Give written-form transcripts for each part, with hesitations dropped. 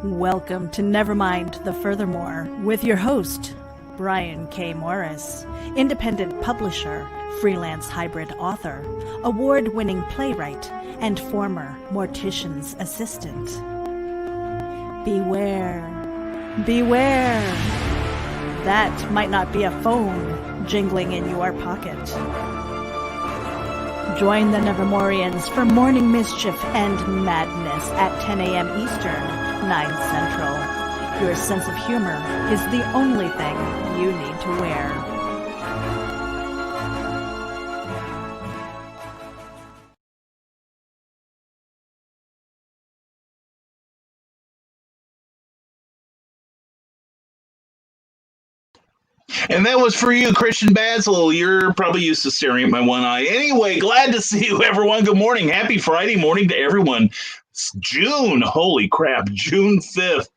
Welcome to Nevermind the Furthermore with your host, Brian K. Morris, independent publisher, freelance hybrid author, award-winning playwright, and former mortician's assistant. Beware, beware. That might not be a phone jingling in your pocket. Join the Nevermorians for morning mischief and madness at 10 a.m. Eastern, 9 Central. Your sense of humor is the only thing you need to wear. And that was for you, Christian Basil. You're probably used to staring at my one eye. Anyway, glad to see you, everyone. Good morning. Happy Friday morning to everyone. It's June. Holy crap. June 5th.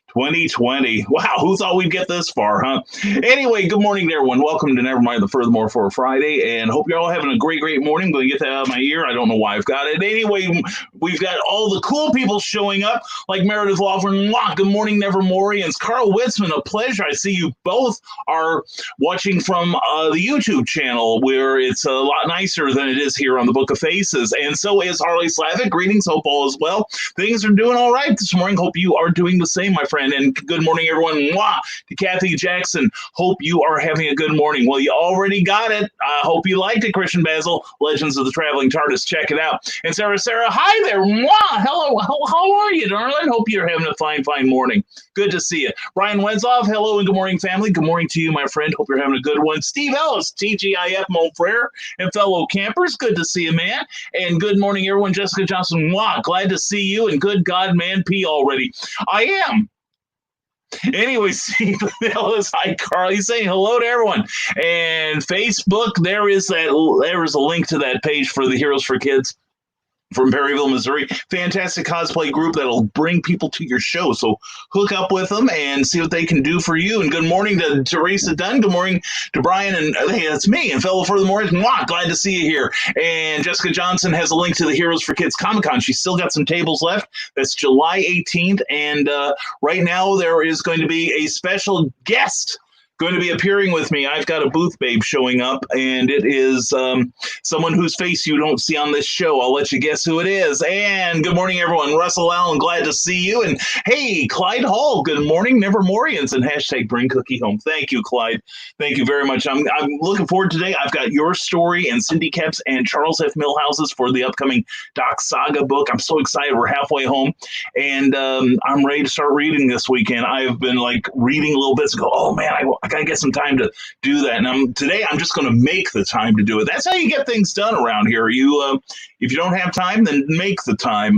2020. Wow, who thought we'd get this far, huh? Anyway, good morning to everyone. Welcome to Nevermind the Furthermore for a Friday, and hope you're all having a great morning. I'm going to get that out of my ear. I don't know why I've got it. Anyway, we've got all the cool people showing up, like Meredith Lawford. Good morning, Nevermorians. Carl Witzman, a pleasure. I see you both are watching from the YouTube channel, where it's a lot nicer than it is here on the Book of Faces, and so is Harley Slavic. Greetings, hope all is well. Things are doing all right this morning. Hope you are doing the same, my friend. And good morning, everyone. Mwah! To Kathy Jackson. Hope you are having a good morning. Well, you already got it. I hope you liked it, Christian Basil. Legends of the Traveling TARDIS. Check it out. And Sarah, hi there. Mwah! Hello. How are you, darling? Hope you're having a fine morning. Good to see you. Brian Wenzoff. Hello and good morning, family. Good morning to you, my friend. Hope you're having a good one. Steve Ellis, TGIF, mon frere, and fellow campers. Good to see you, man. And good morning, everyone. Jessica Johnson. Mwah! Glad to see you. And good God, man, P already. I am. Anyway, Steve Ellis, hi, Carl. He's saying hello to everyone. And Facebook, there is a link to that page for the Heroes for Kids from Perryville, Missouri. Fantastic cosplay group that'll bring people to your show. So hook up with them and see what they can do for you. And good morning to Teresa Dunn. Good morning to Brian. And hey, that's me and fellow Furthermore. Mwah, glad to see you here. And Jessica Johnson has a link to the Heroes for Kids Comic-Con. She's still got some tables left. That's July 18th. And right now there is going to be a special guest going to be appearing with me. I've got a booth babe showing up, and it is someone whose face you don't see on this show. I'll let you guess who it is. And good morning, everyone. Russell Allen, glad to see you. And hey, Clyde Hall, good morning, Nevermorians, and hashtag bring cookie home. Thank you, Clyde. Thank you very much. I'm looking forward today. I've got your story and Cindy Kepps and Charles F. Millhouse's for the upcoming Doc Saga book. I'm so excited. We're halfway home, and I'm ready to start reading this weekend. I've been reading little bits and go, oh man, I got to get some time to do that. And today I'm just going to make the time to do it. That's how you get things done around here. If you don't have time, then make the time.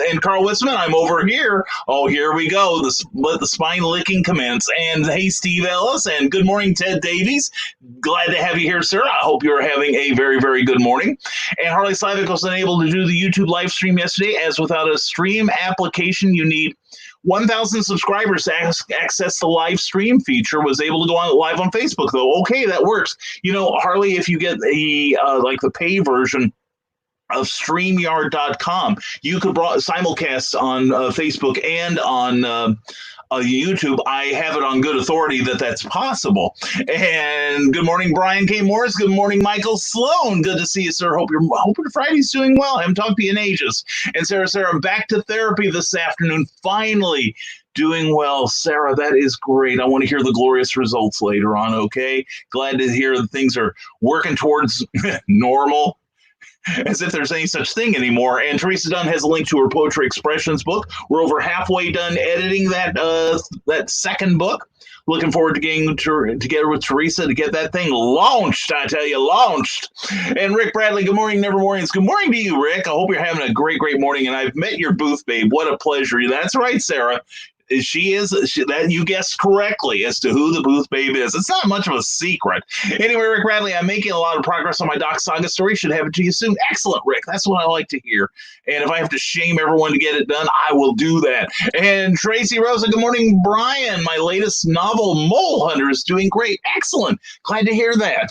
And Carl Witzman, I'm over here. Oh, here we go. Let the spine licking commence. And hey, Steve Ellis, and good morning, Ted Davies. Glad to have you here, sir. I hope you're having a very, very good morning. And Harley Slavic was unable to do the YouTube live stream yesterday, as without a stream application, you need 1,000 subscribers to access the live stream feature. Was able to go on live on Facebook, though. Okay, that works. Harley, if you get the pay version of StreamYard.com, you could simulcast on Facebook and on YouTube. I have it on good authority that that's possible. And good morning, Brian K. Morris. Good morning, Michael Sloan. Good to see you, sir. Hope your Friday's doing well. I haven't talked to you in ages. And Sarah, I'm back to therapy this afternoon. Finally doing well. Sarah, that is great. I want to hear the glorious results later on, okay? Glad to hear that things are working towards normal. As if there's any such thing anymore. And Teresa Dunn has a link to her Poetry Expressions book. We're over halfway done editing that second book. Looking forward to getting together with Teresa to get that thing launched. I tell you, launched. And Rick Bradley, good morning, Nevermorians. Good morning to you, Rick. I hope you're having a great morning. And I've met your booth babe. What a pleasure. That's right, Sarah. That you guessed correctly as to who the booth babe is. It's not much of a secret. Anyway, Rick Bradley, I'm making a lot of progress on my Doc Saga story. Should have it to you soon. Excellent, Rick. That's what I like to hear. And if I have to shame everyone to get it done, I will do that. And Tracy Rosa, good morning, Brian. My latest novel, Mole Hunter, is doing great. Excellent. Glad to hear that.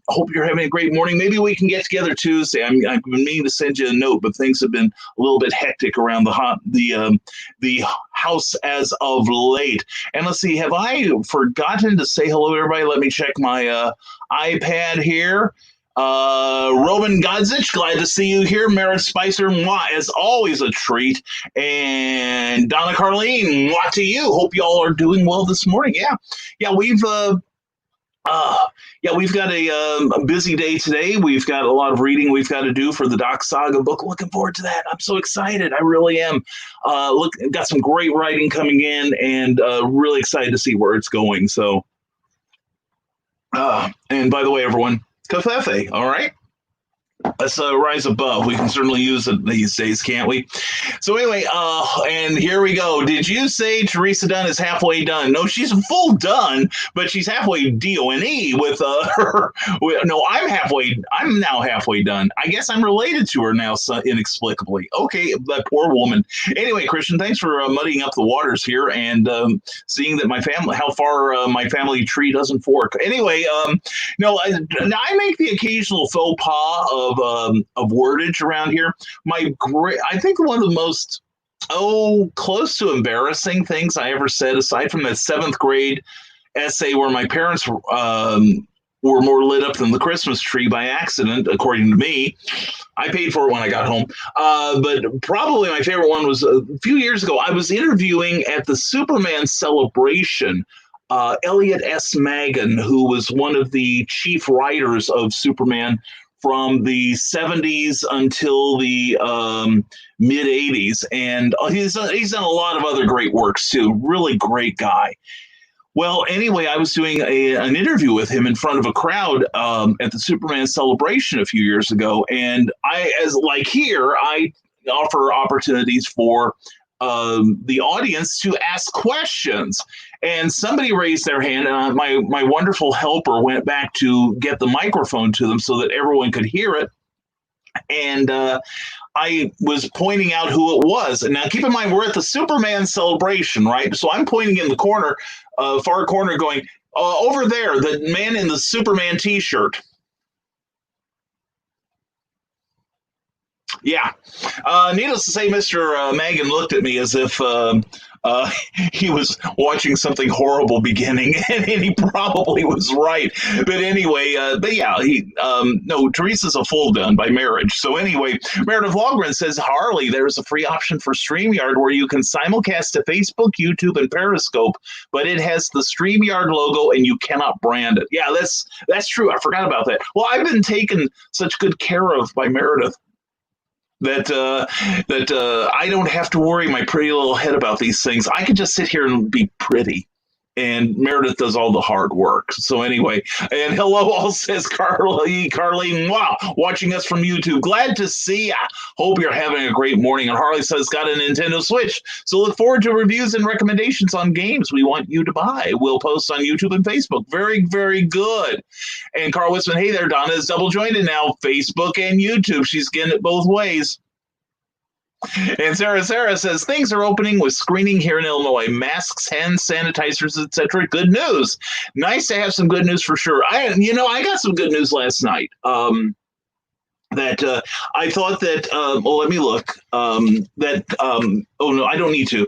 Hope you're having a great morning. Maybe we can get together Tuesday. I've been meaning to send you a note, but things have been a little bit hectic around the the house as of late. And let's see, have I forgotten to say hello to everybody? Let me check my iPad here. Roman Godzich, glad to see you here. Merritt Spicer, mwah, as always a treat. And Donna Carlene, mwah to you. Hope y'all are doing well this morning. Yeah, we've got a busy day today. We've got a lot of reading we've got to do for the Doc Saga book. Looking forward to that. I'm so excited. I really am. Got some great writing coming in, and really excited to see where it's going. So, and by the way, everyone, Covfefe, all right? Let's rise above. We can certainly use it these days, can't we? So anyway, and here we go. Did you say Teresa Dunn is halfway done? No, she's full done, but she's halfway D-O-N-E with her. No, I'm now halfway done. I guess I'm related to her now, so inexplicably. Okay, that poor woman. Anyway, Christian, thanks for muddying up the waters here and seeing that how far my family tree doesn't fork. Anyway, no, I make the occasional faux pas of wordage around here. I think one of the most close to embarrassing things I ever said, aside from that 7th grade essay where my parents were more lit up than the Christmas tree by accident, according to me. I paid for it when I got home. But probably my favorite one was a few years ago. I was interviewing at the Superman celebration Elliot S. Magan, who was one of the chief writers of Superman from the 70s until the mid 80s. And he's done a lot of other great works too. Really great guy. Well, anyway, I was doing an interview with him in front of a crowd at the Superman celebration a few years ago. And I offer opportunities for the audience to ask questions. And somebody raised their hand, and my wonderful helper went back to get the microphone to them so that everyone could hear it. And I was pointing out who it was. And now keep in mind, we're at the Superman celebration, right? So I'm pointing in the corner, far corner, going, over there, the man in the Superman t-shirt. Yeah. Needless to say, Mr. Magan looked at me as if he was watching something horrible beginning, and he probably was right. But anyway, no, Teresa's a full done by marriage. So anyway, Meredith Walgren says, Harley, there's a free option for StreamYard where you can simulcast to Facebook, YouTube, and Periscope, but it has the StreamYard logo and you cannot brand it. Yeah, that's true. I forgot about that. Well, I've been taken such good care of by Meredith that I don't have to worry my pretty little head about these things. I can just sit here and be pretty. And Meredith does all the hard work. So anyway, and hello all, says Carly, wow, watching us from YouTube. Glad to see ya. Hope you're having a great morning. And Harley says, got a Nintendo Switch. So look forward to reviews and recommendations on games we want you to buy. We'll post on YouTube and Facebook. Very, very good. And Carl Wisman, hey there, Donna is double jointed now, Facebook and YouTube. She's getting it both ways. And Sarah says, things are opening with screening here in Illinois. Masks, hand sanitizers, etc. Good news. Nice to have some good news for sure. I got some good news last night. I thought that, let me look. I don't need to.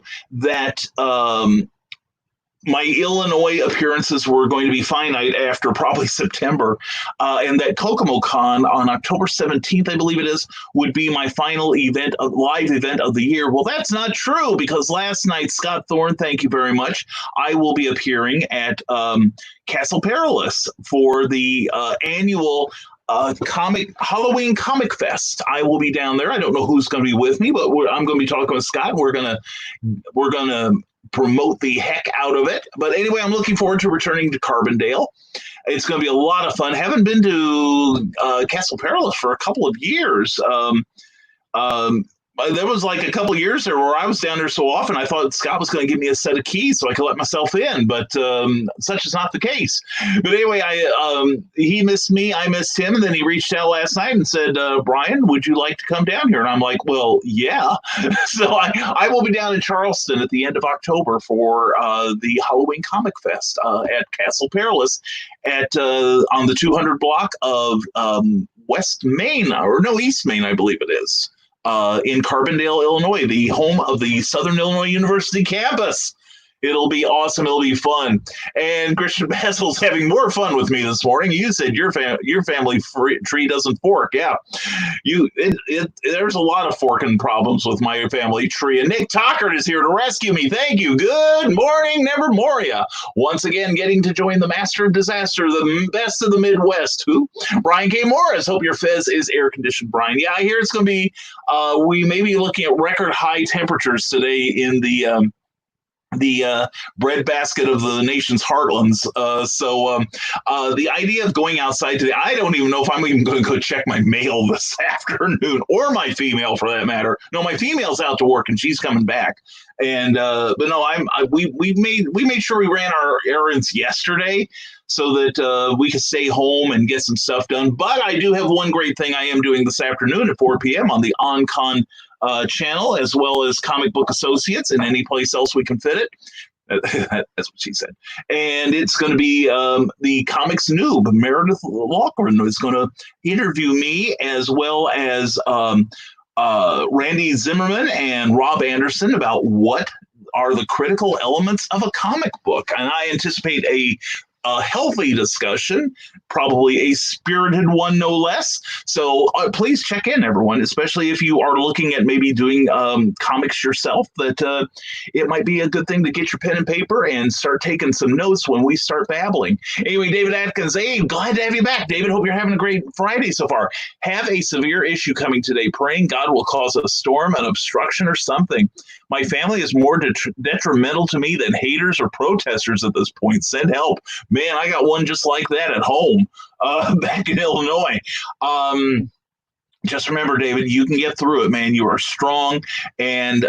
My Illinois appearances were going to be finite after probably September, and that KokomoCon on October 17th, I believe it is, would be my final live event of the year. Well, that's not true, because last night, Scott Thorne, thank you very much, I will be appearing at Castle Perilous for the annual Halloween Comic Fest. I will be down there. I don't know who's going to be with me, but I'm going to be talking with Scott. We're gonna promote the heck out of it. But anyway, I'm looking forward to returning to Carbondale. It's going to be a lot of fun. Haven't been to Castle Perilous for a couple of years. There was like a couple of years there where I was down there so often, I thought Scott was going to give me a set of keys so I could let myself in, but such is not the case. But anyway, he missed me, I missed him, and then he reached out last night and said, Brian, would you like to come down here? And I'm like, well, yeah. So I will be down in Charleston at the end of October for the Halloween Comic Fest at Castle Perilous on the 200 block of East Main, I believe it is. in Carbondale, Illinois, the home of the Southern Illinois University campus. It'll be awesome. It'll be fun. And Christian Basil's having more fun with me this morning. You said your family tree doesn't fork. Yeah, there's a lot of forking problems with my family tree. And Nick Tockert is here to rescue me. Thank you. Good morning, Nevermoria. Once again, getting to join the master of disaster, the best of the Midwest. Who? Brian K. Morris. Hope your Fez is air conditioned, Brian. Yeah, I hear it's going to be. We may be looking at record high temperatures today in the breadbasket of the nation's heartlands. So the idea of going outside today, I don't even know if I'm even going to go check my mail this afternoon, or my female for that matter. No, my female's out to work and she's coming back. And but no, we made sure we ran our errands yesterday so that we could stay home and get some stuff done. But I do have one great thing I am doing this afternoon at 4 p.m. on the OnCon channel, as well as Comic Book Associates and any place else we can fit it. That's what she said. And it's going to be the comics noob, Meredith Lochran, is going to interview me, as well as Randy Zimmerman and Rob Anderson, about what are the critical elements of a comic book. And I anticipate a healthy discussion, probably a spirited one, no less. So please check in, everyone, especially if you are looking at maybe doing comics yourself, that it might be a good thing to get your pen and paper and start taking some notes when we start babbling. Anyway, David Atkins, hey, glad to have you back. David, hope you're having a great Friday so far. Have a severe issue coming today, praying God will cause a storm, an obstruction, or something. My family is more detrimental to me than haters or protesters at this point. Send help. Man, I got one just like that at home back in Illinois. Just remember, David, you can get through it, man. You are strong. And,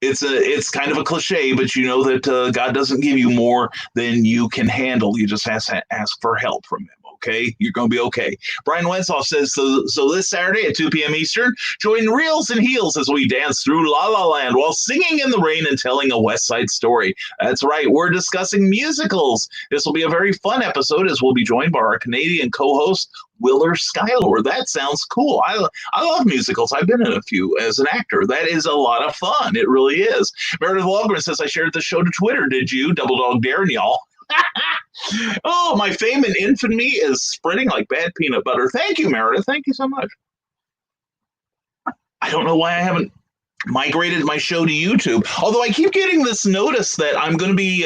it's kind of a cliche, but you know that God doesn't give you more than you can handle. You just have to ask for help from him. Okay, you're going to be okay. Brian Wensoff says, so this Saturday at 2 p.m. Eastern, join Reels and Heels as we dance through La La Land while singing in the rain and telling a West Side story. That's right, we're discussing musicals. This will be a very fun episode, as we'll be joined by our Canadian co-host, Willer Schuyler. That sounds cool. I love musicals. I've been in a few as an actor. That is a lot of fun. It really is. Meredith Walgren says, I shared the show to Twitter. Did you? Double dog daring y'all. Oh, my fame and infamy is spreading like bad peanut butter. Thank you, Meredith. Thank you so much. I don't know why I haven't migrated my show to YouTube, although I keep getting this notice that I'm going to be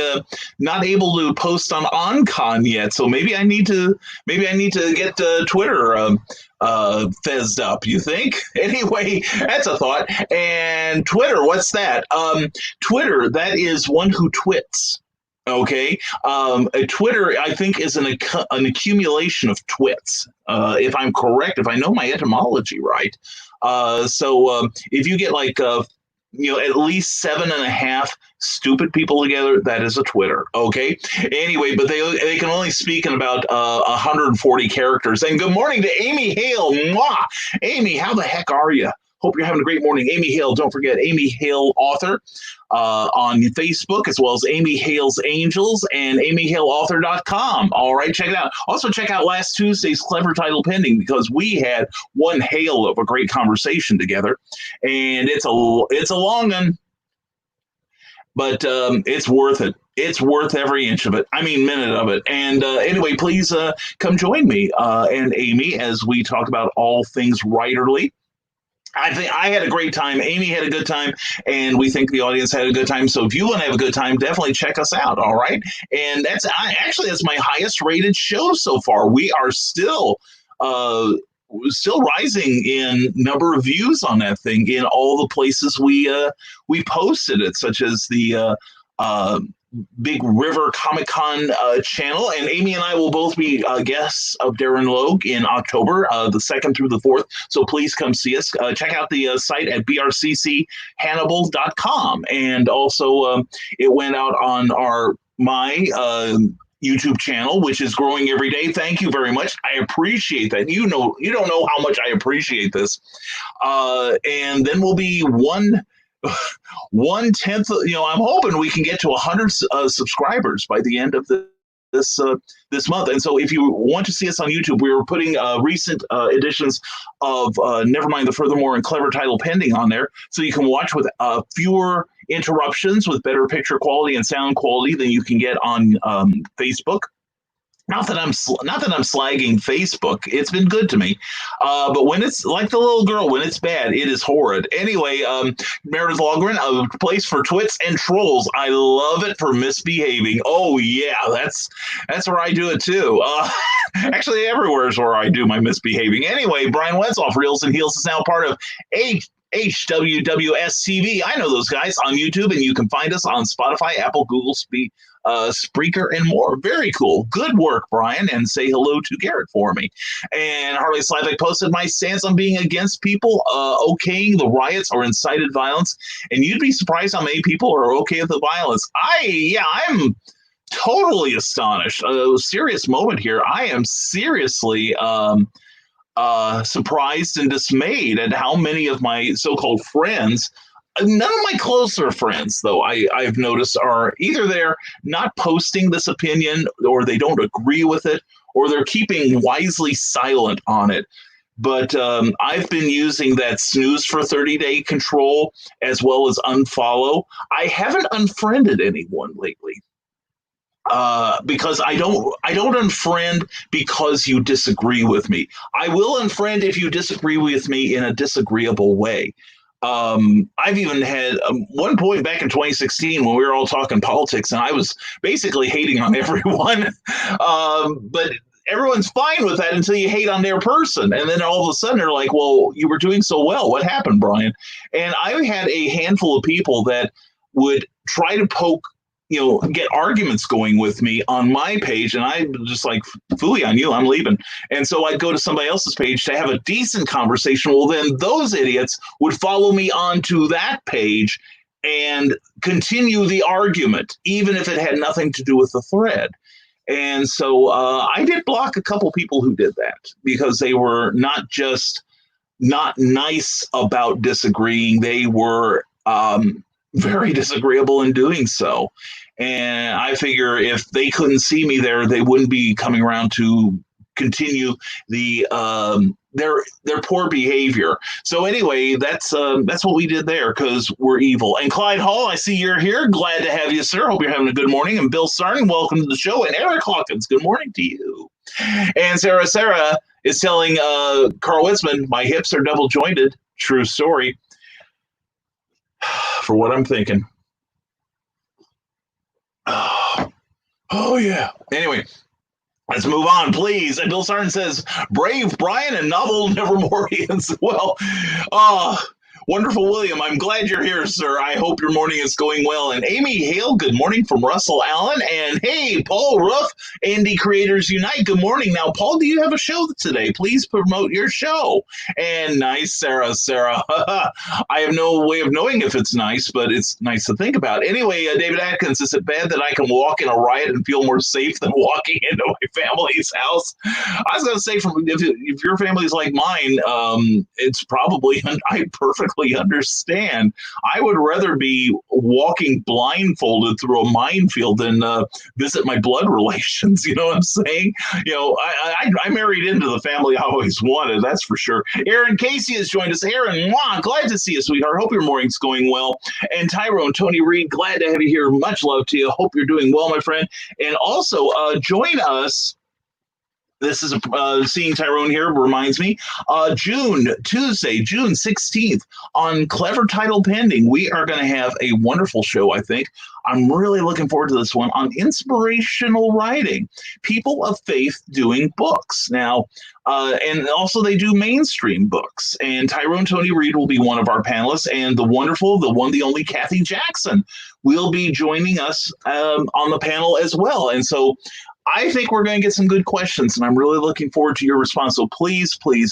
not able to post on OnCon yet. So maybe I need to get Twitter fezzed up, you think? Anyway, that's a thought. And Twitter, what's that? Twitter, that is one who twits. Okay, a Twitter, I think, is an accumulation of twits. If I'm correct, if I know my etymology right. So if you get like at least 7.5 stupid people together, that is a Twitter. Okay. Anyway, but they can only speak in about 140 characters. And good morning to Amy Hale. Mwah! Amy, how the heck are you? Hope you're having a great morning. Amy Hale, don't forget, Amy Hale author on Facebook, as well as Amy Hale's Angels and AmyHaleAuthor.com. All right, check it out. Also, check out last Tuesday's Clever Title Pending, because we had one hail of a great conversation together, and it's a long one, but it's worth it. It's worth every inch of it. I mean, minute of it. And anyway, please come join me and Amy as we talk about all things writerly. I think I had a great time. Amy had a good time, and we think the audience had a good time. So if you want to have a good time, definitely check us out. All right. And that's my highest rated show so far. We are still rising in number of views on that thing in all the places we posted it, such as the Big River Comic Con channel. And Amy and I will both be guests of Darren Logue in October, the 2nd through the 4th. So please come see us. Check out the site at brcchannibal.com. And also it went out on my YouTube channel, which is growing every day. Thank you very much. I appreciate that. You don't know how much I appreciate this. And then we'll be 1/10. I'm hoping we can get to 100 subscribers by the end of this month. And so if you want to see us on YouTube, we were putting recent editions of Nevermind the Furthermore and Clever Title Pending on there, so you can watch with fewer interruptions, with better picture quality and sound quality than you can get on Facebook. Not that I'm slagging Facebook. It's been good to me. But when it's like the little girl, when it's bad, it is horrid. Anyway, Meredith Logren, a place for twits and trolls. I love it for misbehaving. Oh, yeah, that's where I do it, too. Actually, everywhere is where I do my misbehaving. Anyway, Brian Wetzoff, Reels and Heels, is now part of HWWS TV. I know those guys on YouTube, and you can find us on Spotify, Apple, Google, Spreaker, and more. Very cool. Good work, Brian, and say hello to Garrett for me. And Harley Slavik posted my stance on being against people okaying the riots or incited violence, and you'd be surprised how many people are okay with the violence. I'm totally astonished. A serious moment here. I am seriously surprised and dismayed at how many of my so-called friends, none of my closer friends, though, I've noticed, are either they're not posting this opinion, or they don't agree with it, or they're keeping wisely silent on it. But I've been using that snooze for 30-day control as well as unfollow. I haven't unfriended anyone lately. Because I don't unfriend because you disagree with me. I will unfriend if you disagree with me in a disagreeable way. I've even had one point back in 2016 when we were all talking politics, and I was basically hating on everyone. But everyone's fine with that until you hate on their person. And then all of a sudden they're like, well, you were doing so well. What happened, Brian? And I had a handful of people that would try to get arguments going with me on my page, and I just like, fooey on you, I'm leaving. And so I'd go to somebody else's page to have a decent conversation. Well, then those idiots would follow me onto that page and continue the argument, even if it had nothing to do with the thread. And so I did block a couple people who did that, because they were not just not nice about disagreeing, they were very disagreeable in doing so. And I figure if they couldn't see me there, they wouldn't be coming around to continue the their poor behavior. So anyway, that's what we did there, because we're evil. And Clyde Hall, I see you're here. Glad to have you, sir. Hope you're having a good morning. And Bill Sarn, welcome to the show. And Eric Hawkins, good morning to you. And Sarah is telling Carl Witzman, my hips are double jointed. True story. For what I'm thinking. Oh yeah. Anyway, let's move on, please. And Bill Sarn says, brave Brian and novel Nevermorians. Well, wonderful, William. I'm glad you're here, sir. I hope your morning is going well. And Amy Hale, good morning from Russell Allen. And hey, Paul Ruff, Indie Creators Unite, good morning. Now, Paul, do you have a show today? Please promote your show. And nice, Sarah. I have no way of knowing if it's nice, but it's nice to think about. Anyway, David Atkins, is it bad that I can walk in a riot and feel more safe than walking into my family's house? I was going to say, if your family's like mine, it's probably, I perfectly understand. I would rather be walking blindfolded through a minefield than visit my blood relations. You know what I'm saying? I married into the family I always wanted, that's for sure. Aaron Casey has joined us. Aaron, glad to see you, sweetheart. Hope your morning's going well. And Tyrone, Tony Reed, glad to have you here. Much love to you. Hope you're doing well, my friend. And also join us. This is seeing Tyrone here reminds me. Tuesday, June 16th on Clever Title Pending. We are going to have a wonderful show, I think. I'm really looking forward to this one on inspirational writing. People of faith doing books. Now, and also they do mainstream books. And Tyrone Tony Reed will be one of our panelists. And the wonderful, the one, the only Kathy Jackson will be joining us on the panel as well. And so I think we're going to get some good questions, and I'm really looking forward to your response. So please spread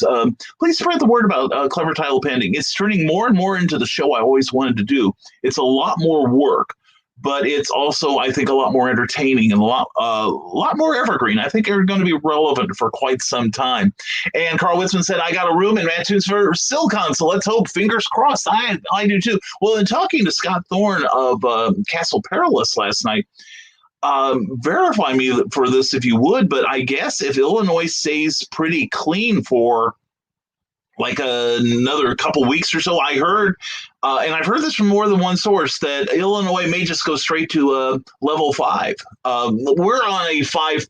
the word about Clever Title Pending. It's turning more and more into the show I always wanted to do. It's a lot more work, but it's also, I think, a lot more entertaining and a lot more evergreen. I think they're going to be relevant for quite some time. And Carl Witzman said, I got a room in Mattoons for Silicon, so let's hope. Fingers crossed. I do too. Well, in talking to Scott Thorne of Castle Perilous last night, verify me for this if you would, but I guess if Illinois stays pretty clean for like another couple weeks or so, I heard, and I've heard this from more than one source, that Illinois may just go straight to level 5. We're on a five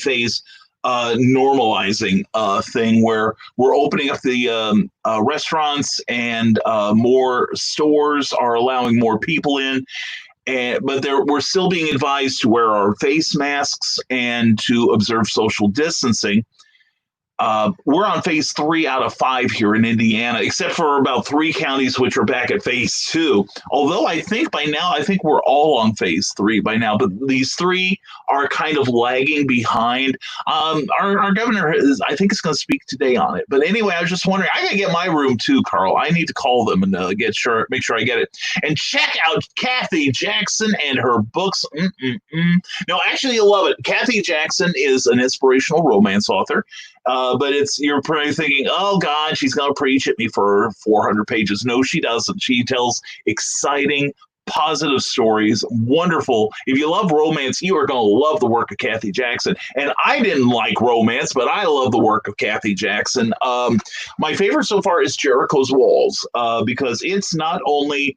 phase normalizing thing where we're opening up the restaurants, and more stores are allowing more people in. But we're still being advised to wear our face masks and to observe social distancing. We're on phase 3 out of 5 here in Indiana, except for about 3 counties which are back at phase 2. Although I think we're all on phase 3 by now, but these 3 are kind of lagging behind. Our governor I think is going to speak today on it. But anyway, I was just wondering, I got to get my room too, Carl. I need to call them and make sure I get it. And check out Kathy Jackson and her books. No, actually, you'll love it. Kathy Jackson is an inspirational romance author. But you're probably thinking, oh God, she's going to preach at me for 400 pages. No, she doesn't. She tells exciting, positive stories. Wonderful. If you love romance, you are going to love the work of Kathy Jackson. And I didn't like romance, but I love the work of Kathy Jackson. My favorite so far is Jericho's Walls, because it's not only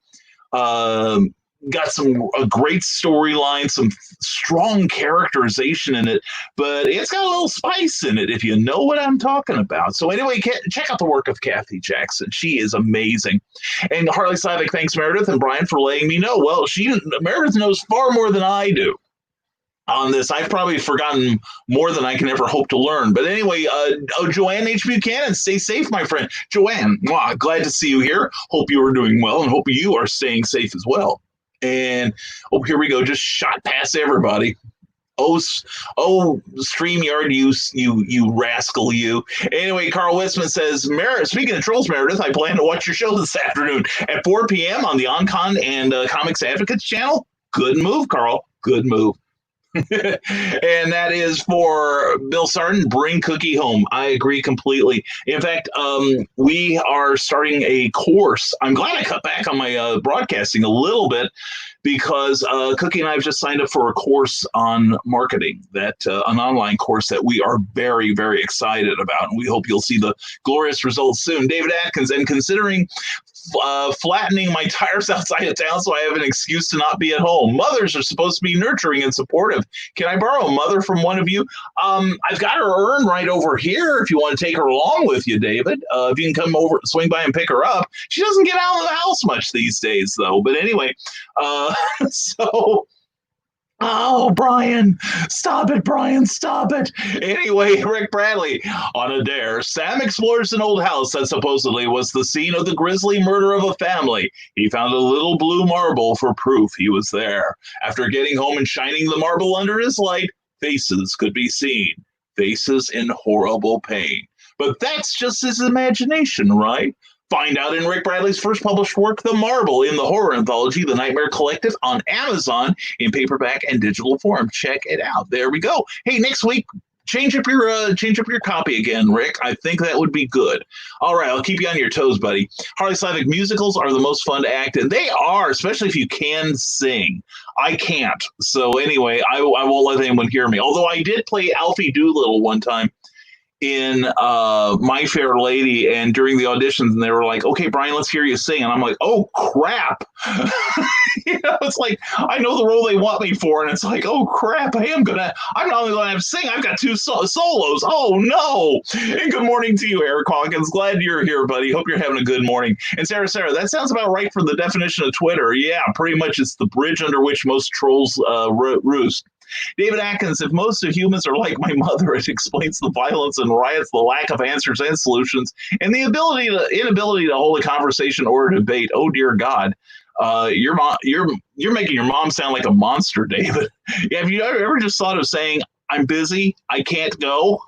got a great storyline, some strong characterization in it, but it's got a little spice in it, if you know what I'm talking about. So anyway, check out the work of Kathy Jackson. She is amazing. And Harley Slavic thanks Meredith and Brian for letting me know. Well, Meredith knows far more than I do on this. I've probably forgotten more than I can ever hope to learn. But anyway, Joanne H. Buchanan, stay safe, my friend. Joanne, glad to see you here. Hope you are doing well, and hope you are staying safe as well. And here we go, just shot past everybody. Oh, StreamYard, you rascal, you. Anyway, Carl Westman says, speaking of trolls, Meredith, I plan to watch your show this afternoon at 4 p.m. on the OnCon and Comics Advocates channel. Good move, Carl. Good move. And that is for Bill Sarton, Bring Cookie Home. I agree completely. In fact, we are starting a course. I'm glad I cut back on my broadcasting a little bit, because Cookie and I have just signed up for a course on marketing, an online course that we are very, very excited about. And we hope you'll see the glorious results soon. David Atkins, and considering flattening my tires outside of town so I have an excuse to not be at home. Mothers are supposed to be nurturing and supportive. Can I borrow a mother from one of you? I've got her urn right over here if you want to take her along with you, David. If you can come over, swing by and pick her up. She doesn't get out of the house much these days, though. But anyway, oh, Brian, stop it, Brian, stop it. Anyway, Rick Bradley, on a dare, Sam explores an old house that supposedly was the scene of the grisly murder of a family. He found a little blue marble for proof he was there. After getting home and shining the marble under his light, faces could be seen, faces in horrible pain. But that's just his imagination, right? Find out in Rick Bradley's first published work, The Marble, in the horror anthology, The Nightmare Collective, on Amazon in paperback and digital form. Check it out. There we go. Hey, next week, change up your copy again, Rick. I think that would be good. All right, I'll keep you on your toes, buddy. Harley Slavic, musicals are the most fun to act in. They are, especially if you can sing. I can't. So anyway, I won't let anyone hear me. Although I did play Alfie Doolittle one time in My Fair Lady, and during the auditions, and they were like, okay, Brian, let's hear you sing. And I'm like, oh crap. It's like, I know the role they want me for, and it's like, oh crap, I'm not only gonna have to sing, I've got 2 solos. Oh no. And good morning to you, Eric Hawkins. Glad you're here, buddy. Hope you're having a good morning. And Sarah, that sounds about right for the definition of Twitter. Yeah, pretty much it's the bridge under which most trolls roost. David Atkins, if most of humans are like my mother, it explains the violence and riots, the lack of answers and solutions, and the inability to hold a conversation or a debate. Oh dear God, you're making your mom sound like a monster, David. Yeah, have you ever just thought of saying, "I'm busy, I can't go"?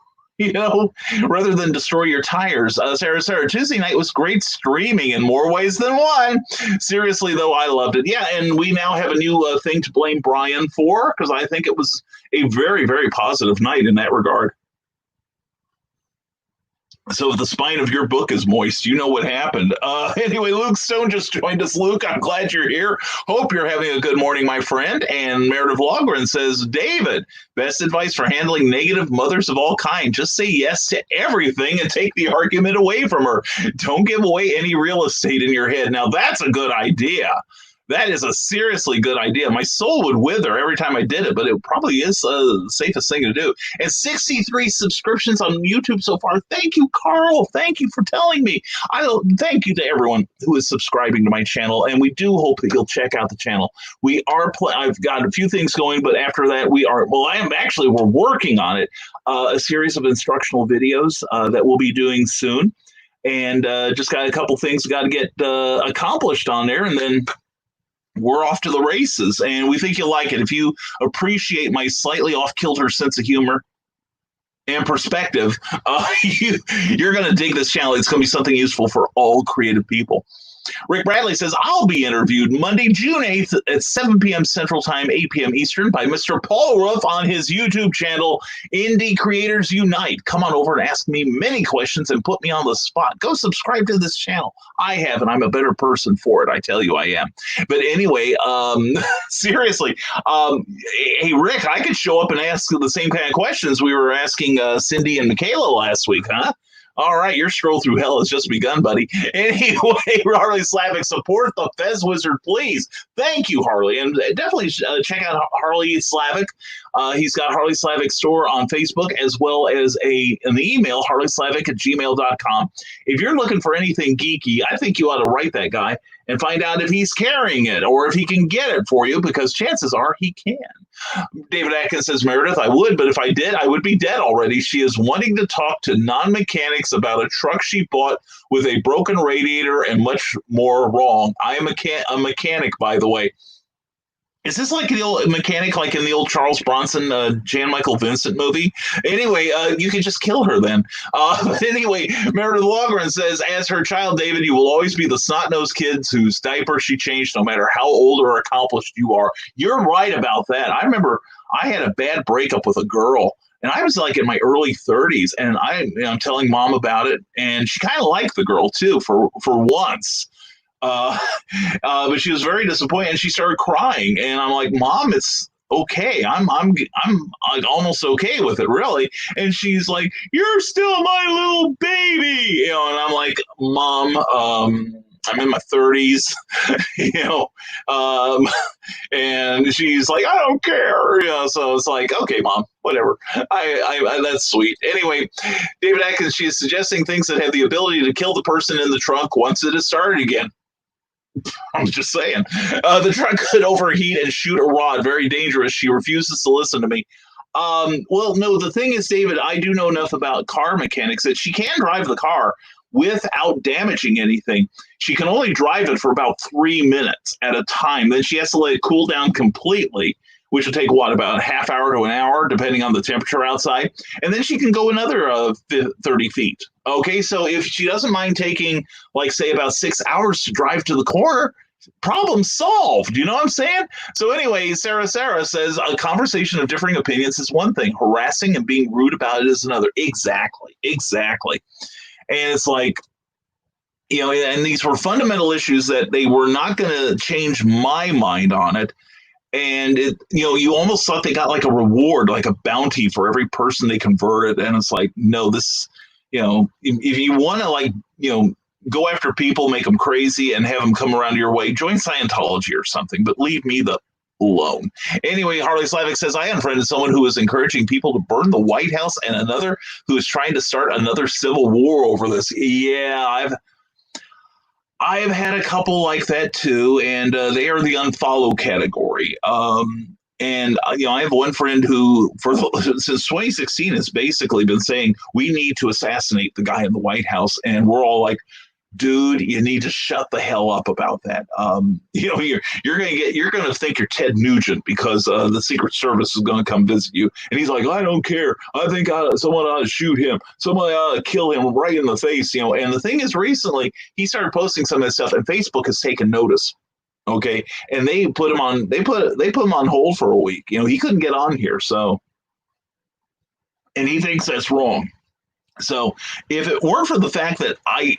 Rather than destroy your tires. Sarah, Tuesday night was great streaming in more ways than one. Seriously, though, I loved it. Yeah, and we now have a new thing to blame Brian for, because I think it was a very, very positive night in that regard. So if the spine of your book is moist, you know what happened. Anyway, Luke Stone just joined us. Luke, I'm glad you're here. Hope you're having a good morning, my friend. And Meredith Logren says, David, best advice for handling negative mothers of all kind. Just say yes to everything and take the argument away from her. Don't give away any real estate in your head. Now, that's a good idea. That is a seriously good idea. My soul would wither every time I did it, but it probably is the safest thing to do. And 63 subscriptions on YouTube so far. Thank you, Carl. Thank you for telling me. Thank you to everyone who is subscribing to my channel, and we do hope that you'll check out the channel. We are. I've got a few things going, but after that, we are. Well, we're working on it. A series of instructional videos that we'll be doing soon, and just got a couple things got to get accomplished on there, and then we're off to the races, and we think you'll like it. If you appreciate my slightly off-kilter sense of humor and perspective, you're going to dig this channel. It's going to be something useful for all creative people. Rick Bradley says, I'll be interviewed Monday, June 8th at 7 p.m. Central Time, 8 p.m. Eastern by Mr. Paul Ruff on his YouTube channel, Indie Creators Unite. Come on over and ask me many questions and put me on the spot. Go subscribe to this channel. I have, and I'm a better person for it. I tell you I am. But anyway, seriously, hey, Rick, I could show up and ask the same kind of questions we were asking Cindy and Michaela last week, huh? All right, your stroll through hell has just begun, buddy. Anyway, Harley Slavic, support the Fez Wizard, please. Thank you, Harley. And definitely check out Harley Slavic. He's got Harley Slavic store on Facebook, as well as an email, harleyslavic@gmail.com. If you're looking for anything geeky, I think you ought to write that guy and find out if he's carrying it or if he can get it for you, because chances are he can. David Atkins says, Meredith, I would, but if I did, I would be dead already. She is wanting to talk to non-mechanics about a truck she bought with a broken radiator and much more wrong. I am a mechanic, by the way. Is this like the old mechanic, like in the old Charles Bronson, Jan Michael Vincent movie? Anyway, you can just kill her then. But anyway, Meredith Logren says, as her child, David, you will always be the snot-nosed kids whose diaper she changed, no matter how old or accomplished you are. You're right about that. I remember I had a bad breakup with a girl, and I was like in my early 30s, and I'm telling mom about it, and she kind of liked the girl too for once. But she was very disappointed, and she started crying, and I'm like, Mom, it's okay. I'm like almost okay with it, really. And she's like, you're still my little baby, and I'm like, Mom, I'm in my 30s, and she's like, I don't care, so it's like, okay, Mom, whatever. I that's sweet. Anyway, David Atkins, she is suggesting things that have the ability to kill the person in the trunk once it is started again. I'm just saying. The truck could overheat and shoot a rod. Very dangerous. She refuses to listen to me. Well, no, the thing is, David, I do know enough about car mechanics that she can drive the car without damaging anything. She can only drive it for about 3 minutes at a time. Then she has to let it cool down completely, which will take, about a half hour to an hour, depending on the temperature outside. And then she can go another 30 feet. Okay, so if she doesn't mind taking, like, say, about 6 hours to drive to the corner, problem solved. You know what I'm saying? So anyway, Sarah says, a conversation of differing opinions is one thing. Harassing and being rude about it is another. Exactly. And it's like, and these were fundamental issues that they were not going to change my mind on it. And you almost thought they got like a reward, like a bounty for every person they converted. And it's like, no, this, if you want to go after people, make them crazy and have them come around your way, join Scientology or something, but leave me alone. Anyway, Harley Slavic says, I unfriended someone who was encouraging people to burn the White House and another who is trying to start another civil war over this. Yeah, I've had a couple like that too, and they are the unfollow category. And I have one friend who, since 2016, has basically been saying we need to assassinate the guy in the White House, and we're all like, dude, you need to shut the hell up about that. You're gonna think you're Ted Nugent because the Secret Service is gonna come visit you, and he's like, I don't care. I think someone ought to shoot him. Someone ought to kill him right in the face. And the thing is, recently he started posting some of this stuff, and Facebook has taken notice. Okay, and they put him on. They put him on hold for a week. He couldn't get on here, so, and he thinks that's wrong. So if it weren't for the fact that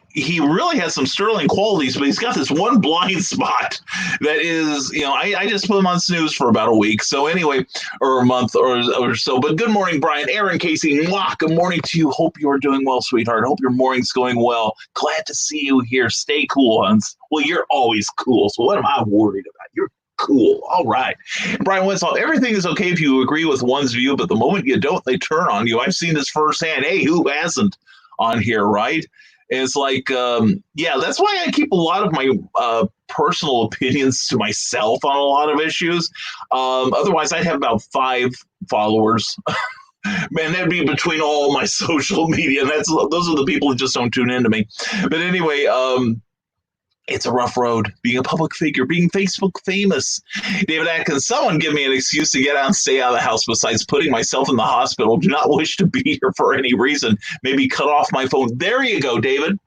he really has some sterling qualities, but he's got this one blind spot that is, I just put him on snooze for about a week. So anyway, or a month or so. But good morning, Brian, Aaron, Casey, mwah, good morning to you. Hope you're doing well, sweetheart. Hope your morning's going well. Glad to see you here. Stay cool, Hans. Well, you're always cool. So what am I worried about? You're cool. All right. Brian Wenzel, everything is okay if you agree with one's view, but the moment you don't, they turn on you. I've seen this firsthand. Hey, who hasn't on here, right? It's like, that's why I keep a lot of my personal opinions to myself on a lot of issues. Otherwise, I'd have about 5 followers. Man, that'd be between all my social media. And those are the people that just don't tune into me. But anyway, it's a rough road, being a public figure, being Facebook famous. David Atkins, someone give me an excuse to get out and stay out of the house besides putting myself in the hospital. Do not wish to be here for any reason. Maybe cut off my phone. There you go, David.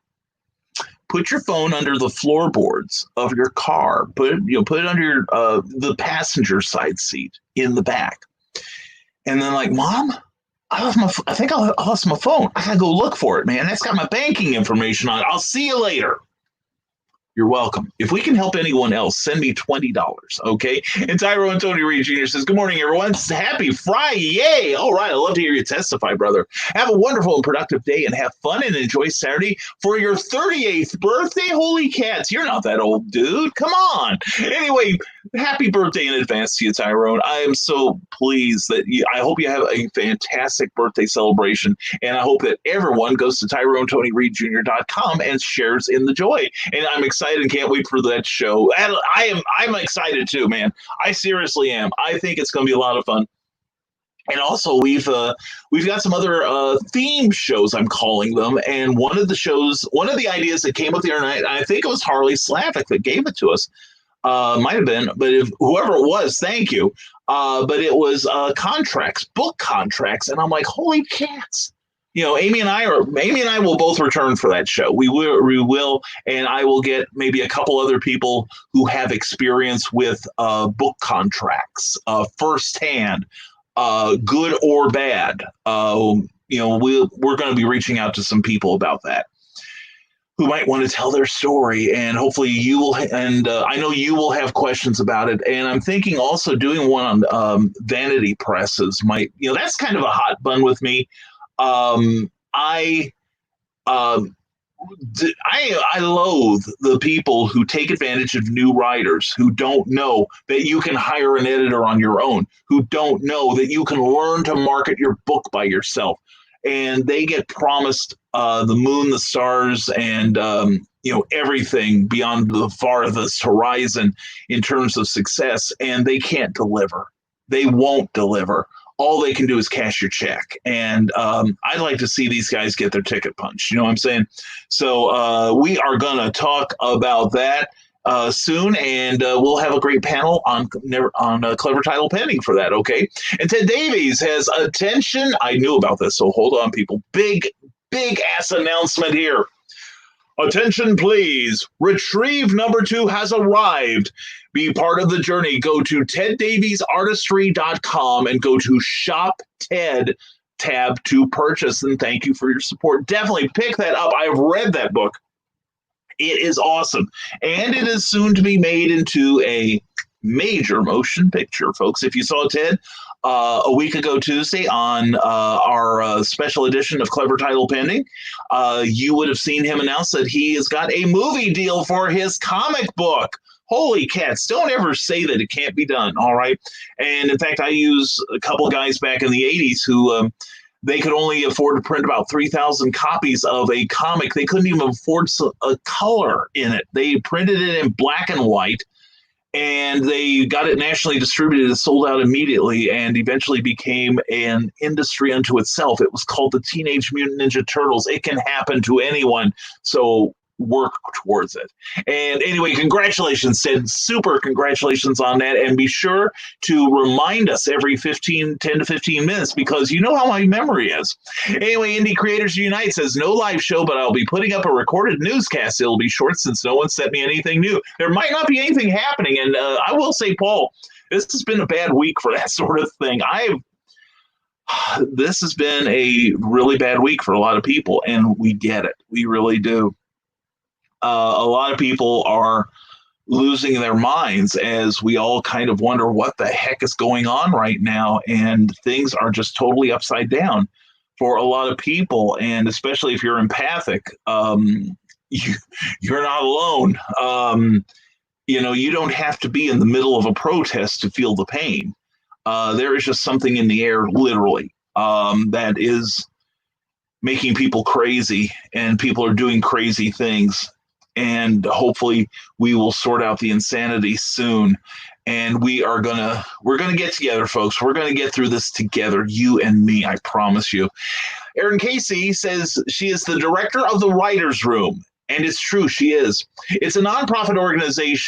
Put your phone under the floorboards of your car. Put it under the passenger side seat in the back. And then like, Mom, I think I lost my phone. I gotta go look for it, man. That's got my banking information on it. I'll see you later. You're welcome. If we can help anyone else, send me $20, okay? And Tyrone Tony Reed Jr. says, good morning, everyone. Happy Friday. Yay. All right. I love to hear you testify, brother. Have a wonderful and productive day and have fun and enjoy Saturday for your 38th birthday. Holy cats. You're not that old, dude. Come on. Anyway, happy birthday in advance to you, Tyrone. I am so pleased that I hope you have a fantastic birthday celebration. And I hope that everyone goes to TyroneTonyReedJr.com and shares in the joy. And I'm excited and can't wait for that show. And I'm excited too, man. I seriously am. I think it's going to be a lot of fun. And also, we've got some other theme shows, I'm calling them. And one of the ideas that came up the other night, I think it was Harley Slavic that gave it to us. Might have been, but whoever it was, thank you. But it was contracts, book contracts, and I'm like, holy cats! Amy and I will both return for that show. We will, and I will get maybe a couple other people who have experience with book contracts, firsthand, good or bad. We're going to be reaching out to some people about that, who might want to tell their story, and hopefully you will. And I know you will have questions about it. And I'm thinking also doing one on vanity presses. That's kind of a hot bun with me. I loathe the people who take advantage of new writers who don't know that you can hire an editor on your own, who don't know that you can learn to market your book by yourself. And they get promised the moon, the stars, and everything beyond the farthest horizon in terms of success, and they can't deliver. They won't deliver. All they can do is cash your check. And I'd like to see these guys get their ticket punched. You know what I'm saying? So we are going to talk about that soon, and we'll have a great panel on Clever Title Pending for that, okay? And Ted Davies has attention. I knew about this, so hold on, people. Big ass announcement here. Attention, please. Retrieve number 2 has arrived. Be part of the journey. Go to TedDaviesArtistry.com and go to Shop Ted tab to purchase. And thank you for your support. Definitely pick that up. I've read that book. It is awesome. And it is soon to be made into a major motion picture, folks. If you saw Ted a week ago Tuesday on our special edition of Clever Title Pending, you would have seen him announce that he has got a movie deal for his comic book. Holy cats, don't ever say that it can't be done, all right? And in fact, I use a couple of guys back in the 80s who they could only afford to print about 3,000 copies of a comic. They couldn't even afford a color in it. They printed it in black and white, and they got it nationally distributed and sold out immediately, and eventually became an industry unto itself. It was called the Teenage Mutant Ninja Turtles. It can happen to anyone, so work towards it. And anyway, congratulations, Sid. Super congratulations on that. And be sure to remind us every 10 to 15 minutes, because you know how my memory is. Anyway, Indie Creators Unite says, no live show, but I'll be putting up a recorded newscast. It'll be short since no one sent me anything new. There might not be anything happening. And I will say, Paul, this has been a bad week for that sort of thing. This has been a really bad week for a lot of people, and we get it. We really do. A lot of people are losing their minds as we all kind of wonder what the heck is going on right now, and things are just totally upside down for a lot of people, and especially if you're empathic, you, you're not alone. You don't have to be in the middle of a protest to feel the pain. There is just something in the air, literally, that is making people crazy, and people are doing crazy things. And hopefully, we will sort out the insanity soon. And we're gonna get together, folks. We're gonna get through this together, you and me. I promise you. Erin Casey says she is the director of the Writers' Room. And it's true, she is. It's a nonprofit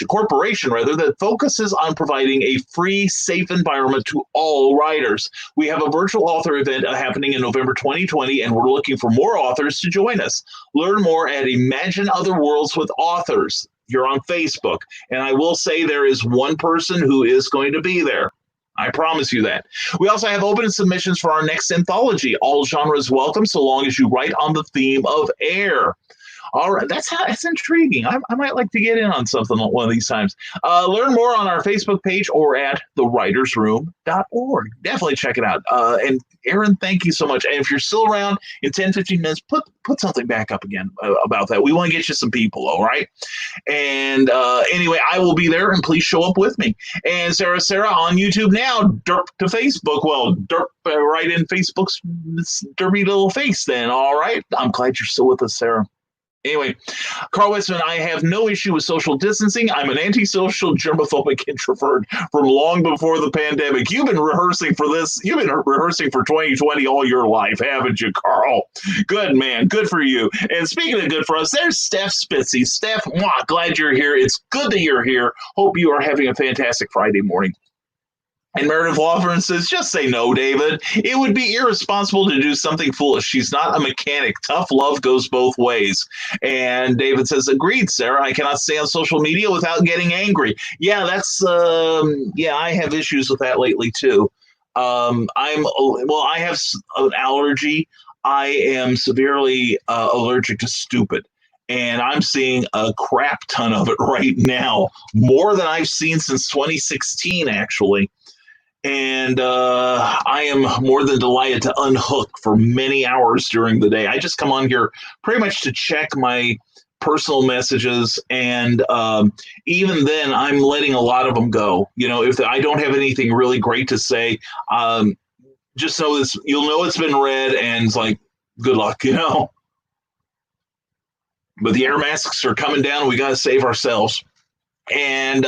corporation that focuses on providing a free, safe environment to all writers. We have a virtual author event happening in November 2020, and we're looking for more authors to join us. Learn more at Imagine Other Worlds with Authors. You're on Facebook. And I will say there is one person who is going to be there. I promise you that. We also have open submissions for our next anthology. All genres welcome, so long as you write on the theme of air. All right, that's intriguing. I might like to get in on something one of these times. Learn more on our Facebook page or at thewritersroom.org. Definitely check it out. And Erin, thank you so much. And if you're still around in 10, 15 minutes, put something back up again about that. We want to get you some people, all right? And anyway, I will be there, and please show up with me. And Sarah on YouTube now, derp to Facebook. Well, derp right in Facebook's derpy little face then, all right? I'm glad you're still with us, Sarah. Anyway, Carl Westman, I have no issue with social distancing. I'm an antisocial, germophobic introvert from long before the pandemic. You've been rehearsing for this. You've been rehearsing for 2020 all your life, haven't you, Carl? Good, man. Good for you. And speaking of good for us, there's Steph Spitzy. Steph, glad you're here. It's good that you're here. Hope you are having a fantastic Friday morning. And Meredith Lawford says, just say no, David. It would be irresponsible to do something foolish. She's not a mechanic. Tough love goes both ways. And David says, agreed, Sarah. I cannot stay on social media without getting angry. Yeah, I have issues with that lately, too. I have an allergy. I am severely allergic to stupid. And I'm seeing a crap ton of it right now, more than I've seen since 2016, actually. And I am more than delighted to unhook for many hours during the day. I just come on here pretty much to check my personal messages, and even then, I'm letting a lot of them go. If I don't have anything really great to say, just know this. You'll know it's been read, and it's like, good luck. But the air masks are coming down. We got to save ourselves. And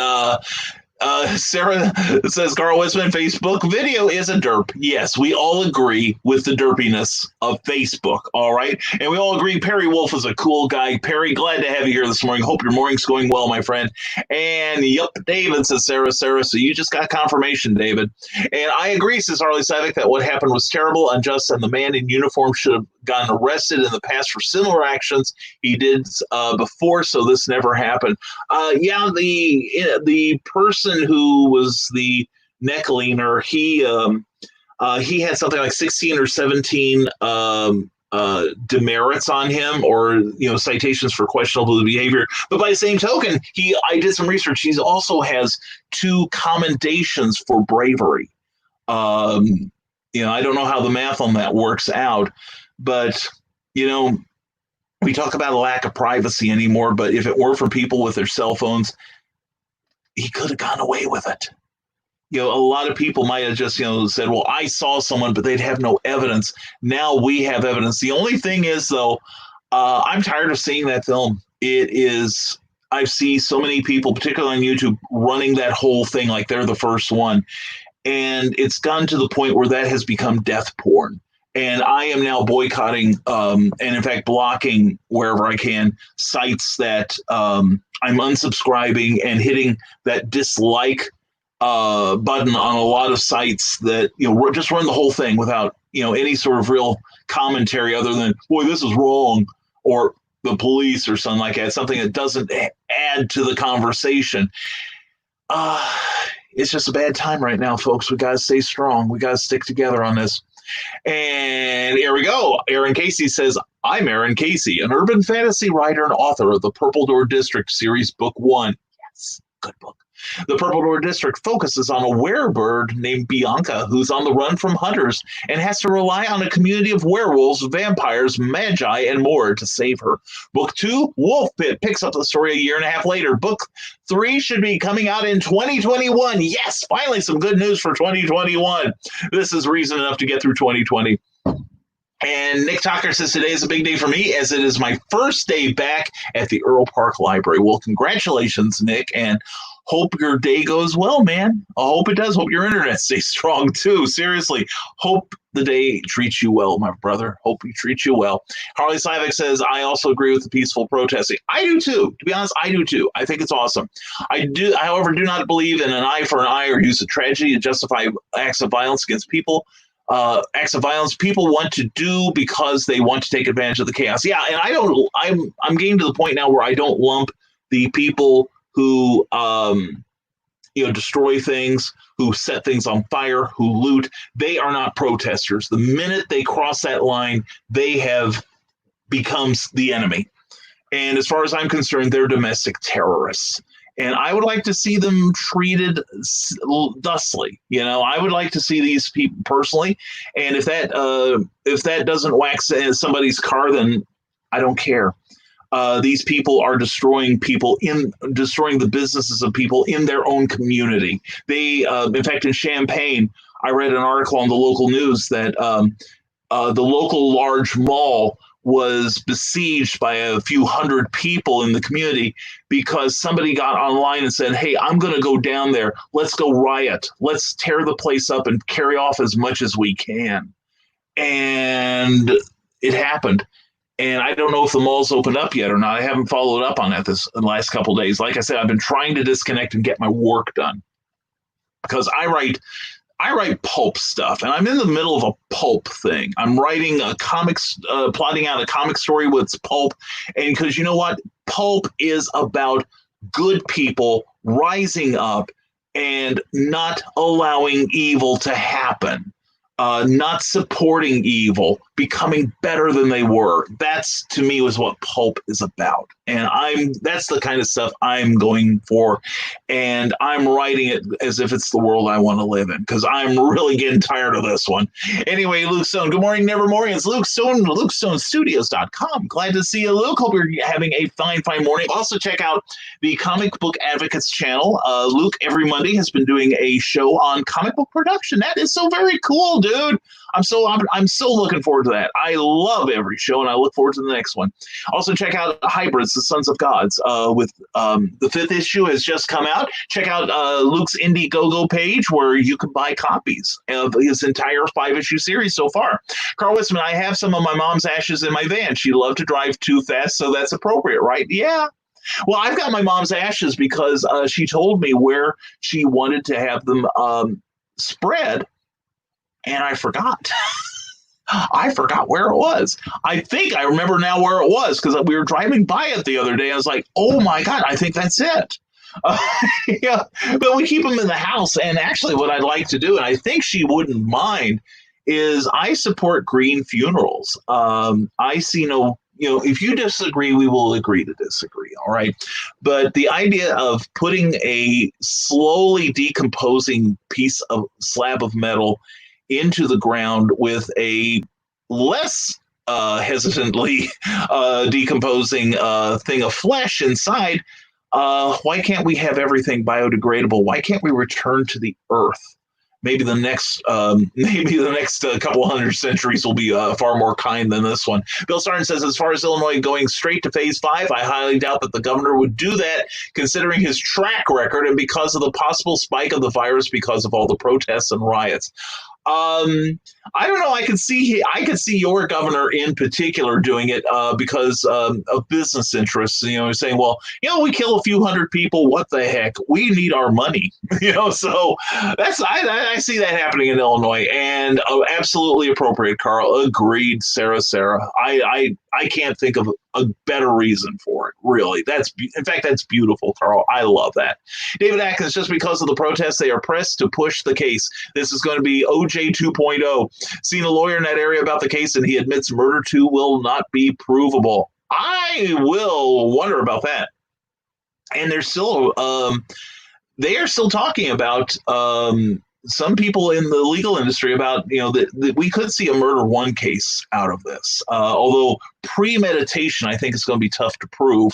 Sarah says, Carl Westman, Facebook video is a derp. Yes, we all agree with the derpiness of Facebook, all right? And we all agree Perry Wolf is a cool guy. Perry, glad to have you here this morning. Hope your morning's going well, my friend. And yep, David, says Sarah, so you just got confirmation, David. And I agree, says Harley Savick, that what happened was terrible, unjust, and the man in uniform should have gotten arrested in the past for similar actions he did before, so this never happened. The person who was the neck leaner, he had something like 16 or 17 demerits on him, or citations for questionable behavior. But by the same token, I did some research. He also has 2 commendations for bravery. I don't know how the math on that works out, but we talk about a lack of privacy anymore. But if it were for people with their cell phones, he could have gone away with it. A lot of people might have just, said, well, I saw someone, but they'd have no evidence. Now we have evidence. The only thing is, though, I'm tired of seeing that film. I see so many people, particularly on YouTube, running that whole thing like they're the first one. And it's gotten to the point where that has become death porn. And I am now boycotting and, in fact, blocking wherever I can sites that I'm unsubscribing, and hitting that dislike button on a lot of sites that just run the whole thing without any sort of real commentary other than, boy, this is wrong, or the police or something like that, something that doesn't add to the conversation. It's just a bad time right now, folks. We got to stay strong. We got to stick together on this. And here we go. Aaron Casey says, I'm Aaron Casey, an urban fantasy writer and author of the Purple Door District series, book 1. Yes, good book. The Purple Door District focuses on a werebird named Bianca who's on the run from hunters and has to rely on a community of werewolves, vampires, magi, and more to save her. Book 2, Wolf Pit, picks up the story a year and a half later. Book 3 should be coming out in 2021. Yes, finally some good news for 2021. This is reason enough to get through 2020. And Nick Tucker says today is a big day for me as it is my first day back at the Earl Park Library. Well, congratulations, Nick, and hope your day goes well, man. I hope it does. Hope your internet stays strong, too. Seriously, hope the day treats you well, my brother. Hope he treats you well. Harley Slavic says, I also agree with the peaceful protesting. I do, too. To be honest, I do, too. I think it's awesome. I do, however, do not believe in an eye for an eye or use of tragedy to justify acts of violence against people. Acts of violence people want to do because they want to take advantage of the chaos. Yeah, and I'm getting to the point now where I don't lump the people who destroy things, who set things on fire, who loot. They are not protesters. The minute they cross that line, they have become the enemy. And as far as I'm concerned, they're domestic terrorists. And I would like to see them treated thusly. I would like to see these people personally. And if that doesn't wax somebody's car, then I don't care. These people are destroying the businesses of people in their own community. They, in fact, in Champaign, I read an article on the local news that the local large mall was besieged by a few hundred people in the community because somebody got online and said, hey, I'm going to go down there. Let's go riot. Let's tear the place up and carry off as much as we can. And it happened. And I don't know if the mall's opened up yet or not. I haven't followed up on that the last couple of days. Like I said, I've been trying to disconnect and get my work done because I write pulp stuff, and I'm in the middle of a pulp thing. I'm writing a comics, plotting out a comic story with pulp, and because you know what? Pulp is about good people rising up and not allowing evil to happen, not supporting evil, becoming better than they were. That's, to me, was what pulp is about. And that's the kind of stuff I'm going for. And I'm writing it as if it's the world I want to live in, because I'm really getting tired of this one. Anyway, Luke Stone, good morning, Nevermorians. Luke Stone, LukeStoneStudios.com. Glad to see you, Luke. Hope you're having a fine morning. Also, check out the Comic Book Advocates channel. Luke, every Monday, has been doing a show on comic book production. That is so very cool, dude. I'm so looking forward to that. I love every show, and I look forward to the next one. Also, check out Hybrids, the Sons of Gods. With the 5th issue has just come out. Check out Luke's Indiegogo page where you can buy copies of his entire 5-issue series so far. Carl Wisman, I have some of my mom's ashes in my van. She loved to drive too fast, so that's appropriate, right? Yeah. Well, I've got my mom's ashes because she told me where she wanted to have them spread. And I forgot. I forgot where it was. I think I remember now where it was because we were driving by it the other day. I was like, oh, my God, I think that's it. Yeah, but we keep them in the house. And actually what I'd like to do, and I think she wouldn't mind, is I support green funerals. I see no, if you disagree, we will agree to disagree. All right. But the idea of putting a slowly decomposing slab of metal into the ground with a less hesitantly decomposing thing of flesh inside, why can't we have everything biodegradable? Why can't we return to the earth? Maybe the next couple hundred centuries will be far more kind than this one. Bill Sarn says, as far as Illinois going straight to phase 5, I highly doubt that the governor would do that, considering his track record and because of the possible spike of the virus because of all the protests and riots. I don't know. I could see your governor in particular doing it because of business interests. Saying, well, we kill a few hundred people. What the heck? We need our money. So I see that happening in Illinois, and absolutely appropriate, Carl. Agreed, Sarah. I can't think of a better reason for it. Really, that's beautiful, Carl. I love that. David Atkins, just because of the protests, they are pressed to push the case. This is going to be OJ 2.0. Seen a lawyer in that area about the case, and he admits murder 2 will not be provable. I will wonder about that. And they're still, they are still talking about some people in the legal industry about, that we could see a murder 1 case out of this. Although premeditation, I think, is going to be tough to prove.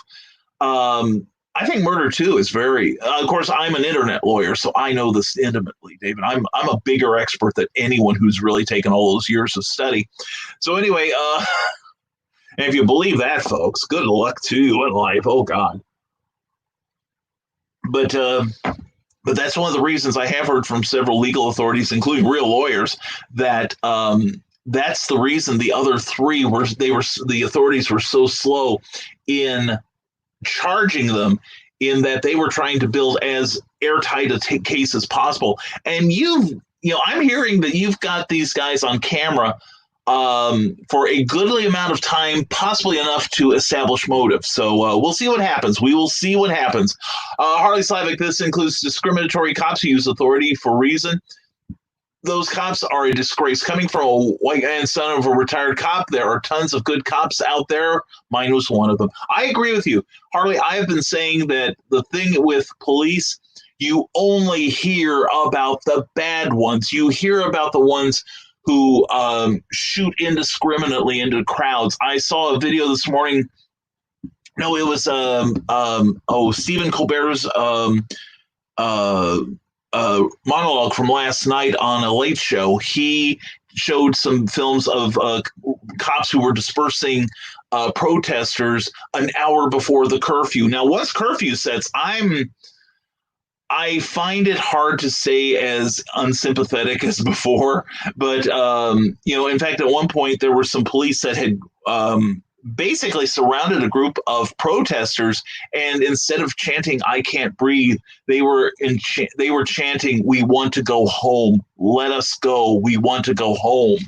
I think murder 2 is very. Of course, I'm an internet lawyer, so I know this intimately, David. I'm a bigger expert than anyone who's really taken all those years of study. So anyway, and if you believe that, folks, good luck to you in life. Oh God. But that's one of the reasons I have heard from several legal authorities, including real lawyers, that that's the reason the other 3 the authorities were so slow in charging them, in that they were trying to build as airtight a case as possible. And I'm hearing that you've got these guys on camera for a goodly amount of time, possibly enough to establish motive. So we'll see what happens. We will see what happens. Harley Slavic, this includes discriminatory cops who use authority for reason. Those cops are a disgrace. Coming from a white guy and son of a retired cop, there are tons of good cops out there. Mine was one of them. I agree with you, Harley. I have been saying that the thing with police, you only hear about the bad ones. You hear about the ones who shoot indiscriminately into crowds. I saw a video this morning. No, it was Stephen Colbert's monologue from last night on a late show. He showed some films of cops who were dispersing protesters an hour before the curfew. Now, once curfew sets, I find it hard to say as unsympathetic as before, but in fact, at one point there were some police that had basically surrounded a group of protesters, and instead of chanting "I can't breathe," they were chanting, "We want to go home. Let us go. We want to go home."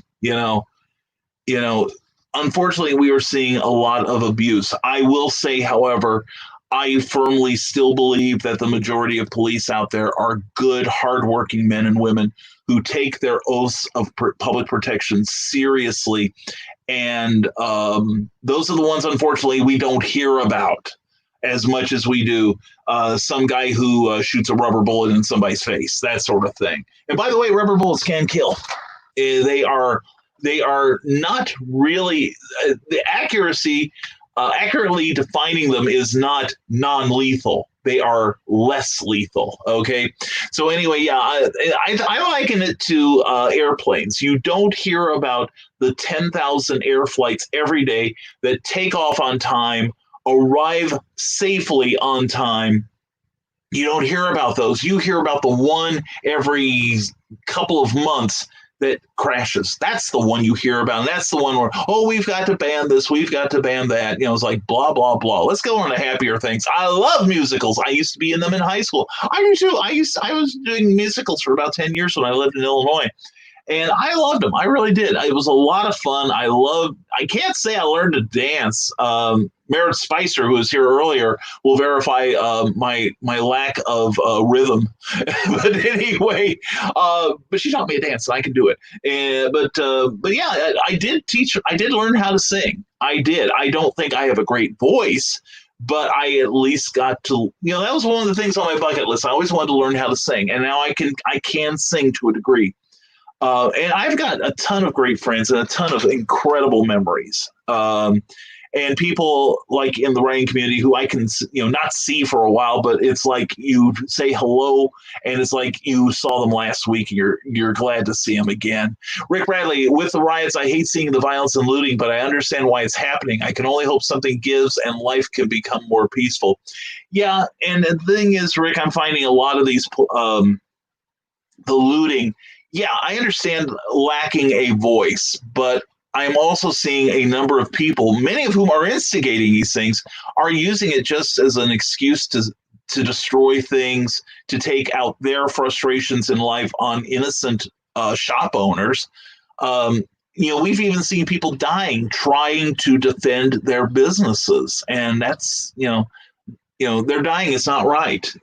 Unfortunately, we are seeing a lot of abuse. I will say, however, I firmly still believe that the majority of police out there are good, hardworking men and women who take their oaths of public protection seriously. And those are the ones, unfortunately, we don't hear about as much as we do some guy who shoots a rubber bullet in somebody's face, that sort of thing. And by the way, rubber bullets can kill. They are not really the accuracy. Accurately defining them is not non-lethal. They are less lethal. Okay. So anyway, yeah, I liken it to airplanes. You don't hear about the 10,000 air flights every day that take off on time, arrive safely on time. You don't hear about those. You hear about the one every couple of months that crashes. That's the one you hear about. And that's the one where, we've got to ban this, we've got to ban that. It's like blah, blah, blah. Let's go on to happier things. I love musicals. I used to be in them in high school. I do too. I was doing musicals for about 10 years when I lived in Illinois. And I loved them. I really did. It was a lot of fun. I can't say I learned to dance. Merritt Spicer, who was here earlier, will verify my lack of rhythm. But anyway, but she taught me a dance, and I can do it. But yeah, I did learn how to sing. I did. I don't think I have a great voice, but I at least got to, that was one of the things on my bucket list. I always wanted to learn how to sing, and now I can sing to a degree. And I've got a ton of great friends and a ton of incredible memories. And people like in the writing community who I can, not see for a while, but it's like you say hello and it's like you saw them last week and you're glad to see them again. Rick Bradley, with the riots, I hate seeing the violence and looting, but I understand why it's happening. I can only hope something gives and life can become more peaceful. Yeah. And the thing is, Rick, I'm finding a lot of these, the looting. Yeah, I understand lacking a voice, but I'm also seeing a number of people, many of whom are instigating these things, are using it just as an excuse to destroy things, to take out their frustrations in life on innocent shop owners. We've even seen people dying trying to defend their businesses, and that's they're dying. It's not right.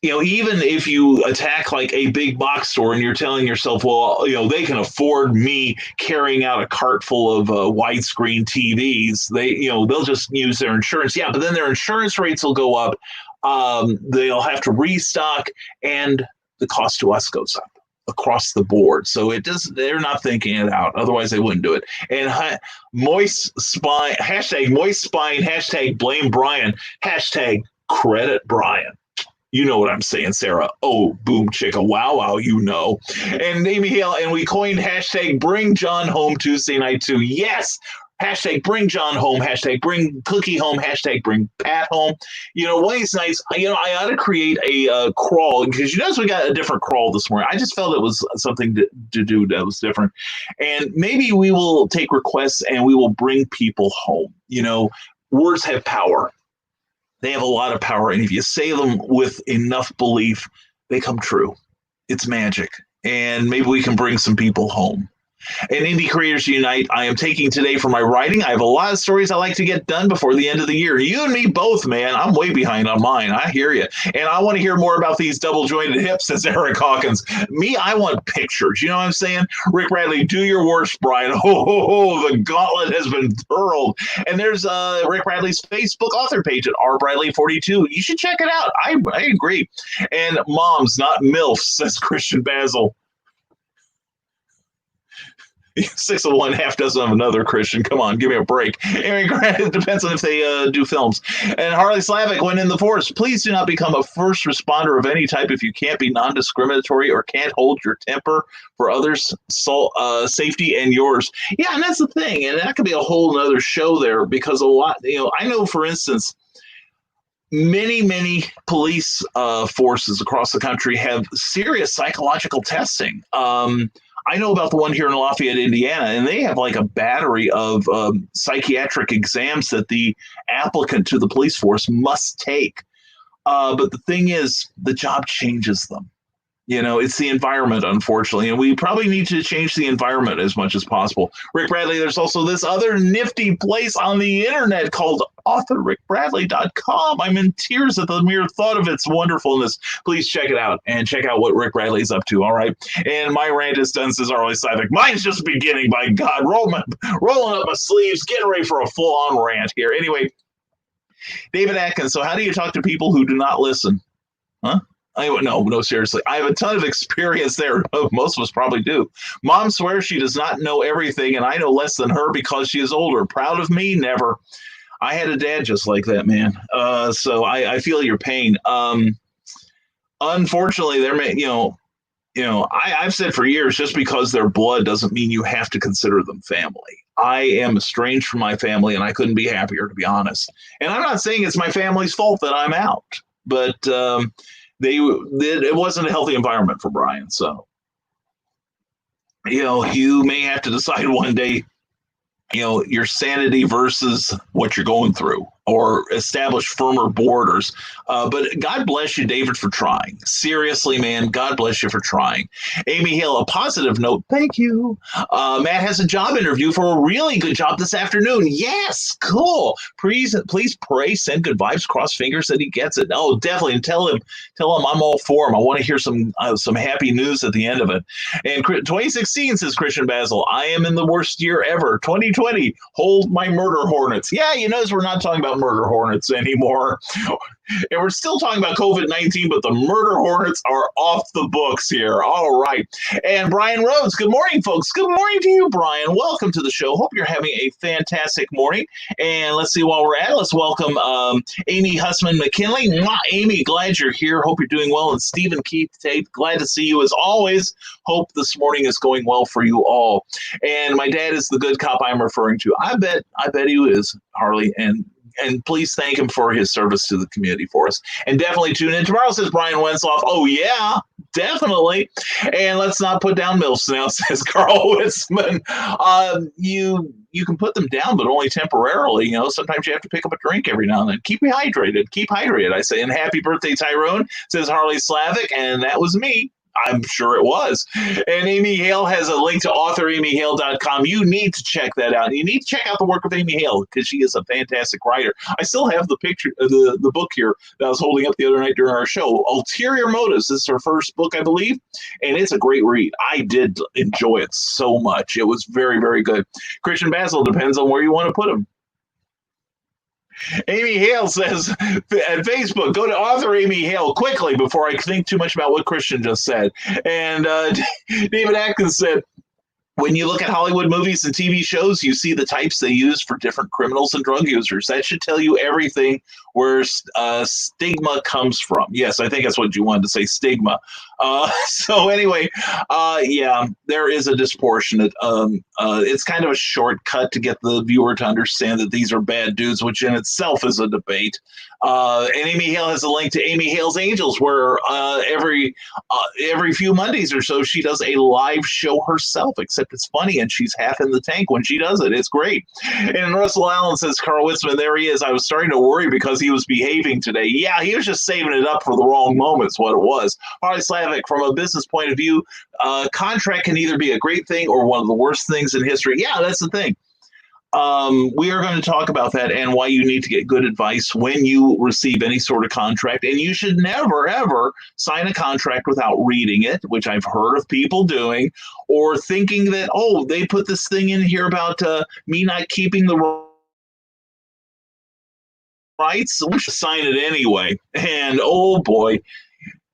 even if you attack like a big box store and you're telling yourself, well, they can afford me carrying out a cart full of widescreen TVs. They'll just use their insurance. Yeah, but then their insurance rates will go up. They'll have to restock, and the cost to us goes up across the board. So they're not thinking it out. Otherwise they wouldn't do it. And moist spine, hashtag moist spine, hashtag blame Brian, hashtag credit Brian. You know what I'm saying, Sarah. Oh, boom, chicka, wow, wow, And Amy Hale, and we coined hashtag bring John home Tuesday night too. Yes, hashtag bring John home, hashtag bring Cookie home, hashtag bring Pat home. One of these nights, I ought to create a crawl, because you notice we got a different crawl this morning. I just felt it was something to do that was different. And maybe we will take requests and we will bring people home. Words have power. They have a lot of power, and if you say them with enough belief, they come true. It's magic, and maybe we can bring some people home. And Indie Creators Unite, I am taking today for my writing. I have a lot of stories I like to get done before the end of the year. You and me both, man. I'm way behind on mine. I hear you. And I want to hear more about these double-jointed hips, says Eric Hawkins. Me, I want pictures. You know what I'm saying? Rick Bradley, do your worst, Brian. The gauntlet has been hurled. And there's Rick Bradley's Facebook author page at rbradley42. You should check it out. I agree. And moms, not MILFs, says Christian Basil. 6 of one, half dozen of another, Christian. Come on, give me a break. Anyway, it depends on if they do films. And Harley Slavic, when in the force, please do not become a first responder of any type if you can't be non-discriminatory or can't hold your temper for others' safety and yours. Yeah, and that's the thing. And that could be a whole nother show there, because a lot, I know, for instance, many police forces across the country have serious psychological testing. I know about the one here in Lafayette, Indiana, and they have like a battery of psychiatric exams that the applicant to the police force must take. But the thing is, the job changes them. It's the environment, unfortunately, and we probably need to change the environment as much as possible. Rick Bradley, there's also this other nifty place on the internet called authorrickbradley.com. I'm in tears at the mere thought of its wonderfulness. Please check it out and check out what Rick Bradley's up to, all right? And my rant is done, says Harley Slavic. Mine's just beginning, by God. Rolling up my sleeves, getting ready for a full-on rant here. Anyway, David Atkins, so how do you talk to people who do not listen? Huh? No, seriously. I have a ton of experience there. Most of us probably do. Mom swears she does not know everything, and I know less than her because she is older. Proud of me? Never. I had a dad just like that, man. So I feel your pain. Unfortunately, I've said for years, just because they're blood doesn't mean you have to consider them family. I am estranged from my family, and I couldn't be happier, to be honest. And I'm not saying it's my family's fault that I'm out, but it wasn't a healthy environment for Brian. So, you may have to decide one day, your sanity versus what you're going through, or establish firmer borders. But God bless you, David, for trying. Seriously, man, God bless you for trying. Amy Hill, a positive note. Thank you. Matt has a job interview for a really good job this afternoon. Yes, cool. Please pray, send good vibes, cross fingers that he gets it. Oh, definitely. And tell him I'm all for him. I want to hear some happy news at the end of it. And 2016, says Christian Basil, I am in the worst year ever. 2020, hold my murder hornets. Yeah, you notice we're not talking about murder hornets anymore. And we're still talking about COVID-19, but the murder hornets are off the books here. All right. And Brian Rhodes, good morning, folks. Good morning to you, Brian. Welcome to the show. Hope you're having a fantastic morning. And let's see, while we're at it, let's welcome Amy Hussman McKinley. Mwah, Amy, glad you're here. Hope you're doing well. And Stephen Keith Tate, glad to see you as always. Hope this morning is going well for you all. And my dad is the good cop I'm referring to. I bet he is, Harley, and please thank him for his service to the community for us. And definitely tune in tomorrow, says Brian Wensloff. Oh, yeah, definitely. And let's not put down MILFs now, says Carl Witzman. You can put them down, but only temporarily. Sometimes you have to pick up a drink every now and then. Keep me hydrated. Keep hydrated, I say. And happy birthday, Tyrone, says Harley Slavic. And that was me. I'm sure it was. And Amy Hale has a link to authoramyhale.com. You need to check that out. You need to check out the work of Amy Hale because she is a fantastic writer. I still have the picture, the book here that I was holding up the other night during our show. Ulterior Motives. This is her first book, I believe, and it's a great read. I did enjoy it so much. It was very, very good. Christian Basil, depends on where you want to put him. Amy Hale says at Facebook, go to author Amy Hale quickly before I think too much about what Christian just said. And David Atkins said, when you look at Hollywood movies and TV shows, you see the types they use for different criminals and drug users. That should tell you everything where stigma comes from. Yes, I think that's what you wanted to say, stigma. So anyway, yeah, there is a disproportionate. It's kind of a shortcut to get the viewer to understand that these are bad dudes, which in itself is a debate. And Amy Hale has a link to Amy Hale's Angels, where every few Mondays or so she does a live show herself, except it's funny and she's half in the tank when she does it. It's great. And Russell Allen says, Carl Witzman, there he is. I was starting to worry because he was behaving today. Yeah, he was just saving it up for the wrong moments, what it was. Harley Slavic, from a business point of view, contract can either be a great thing or one of the worst things in history. Yeah, that's the thing. We are going to talk about that and why you need to get good advice when you receive any sort of contract. And you should never, ever sign a contract without reading it, which I've heard of people doing, or thinking that, oh, they put this thing in here about me not keeping the rights. We should sign it anyway. And oh boy,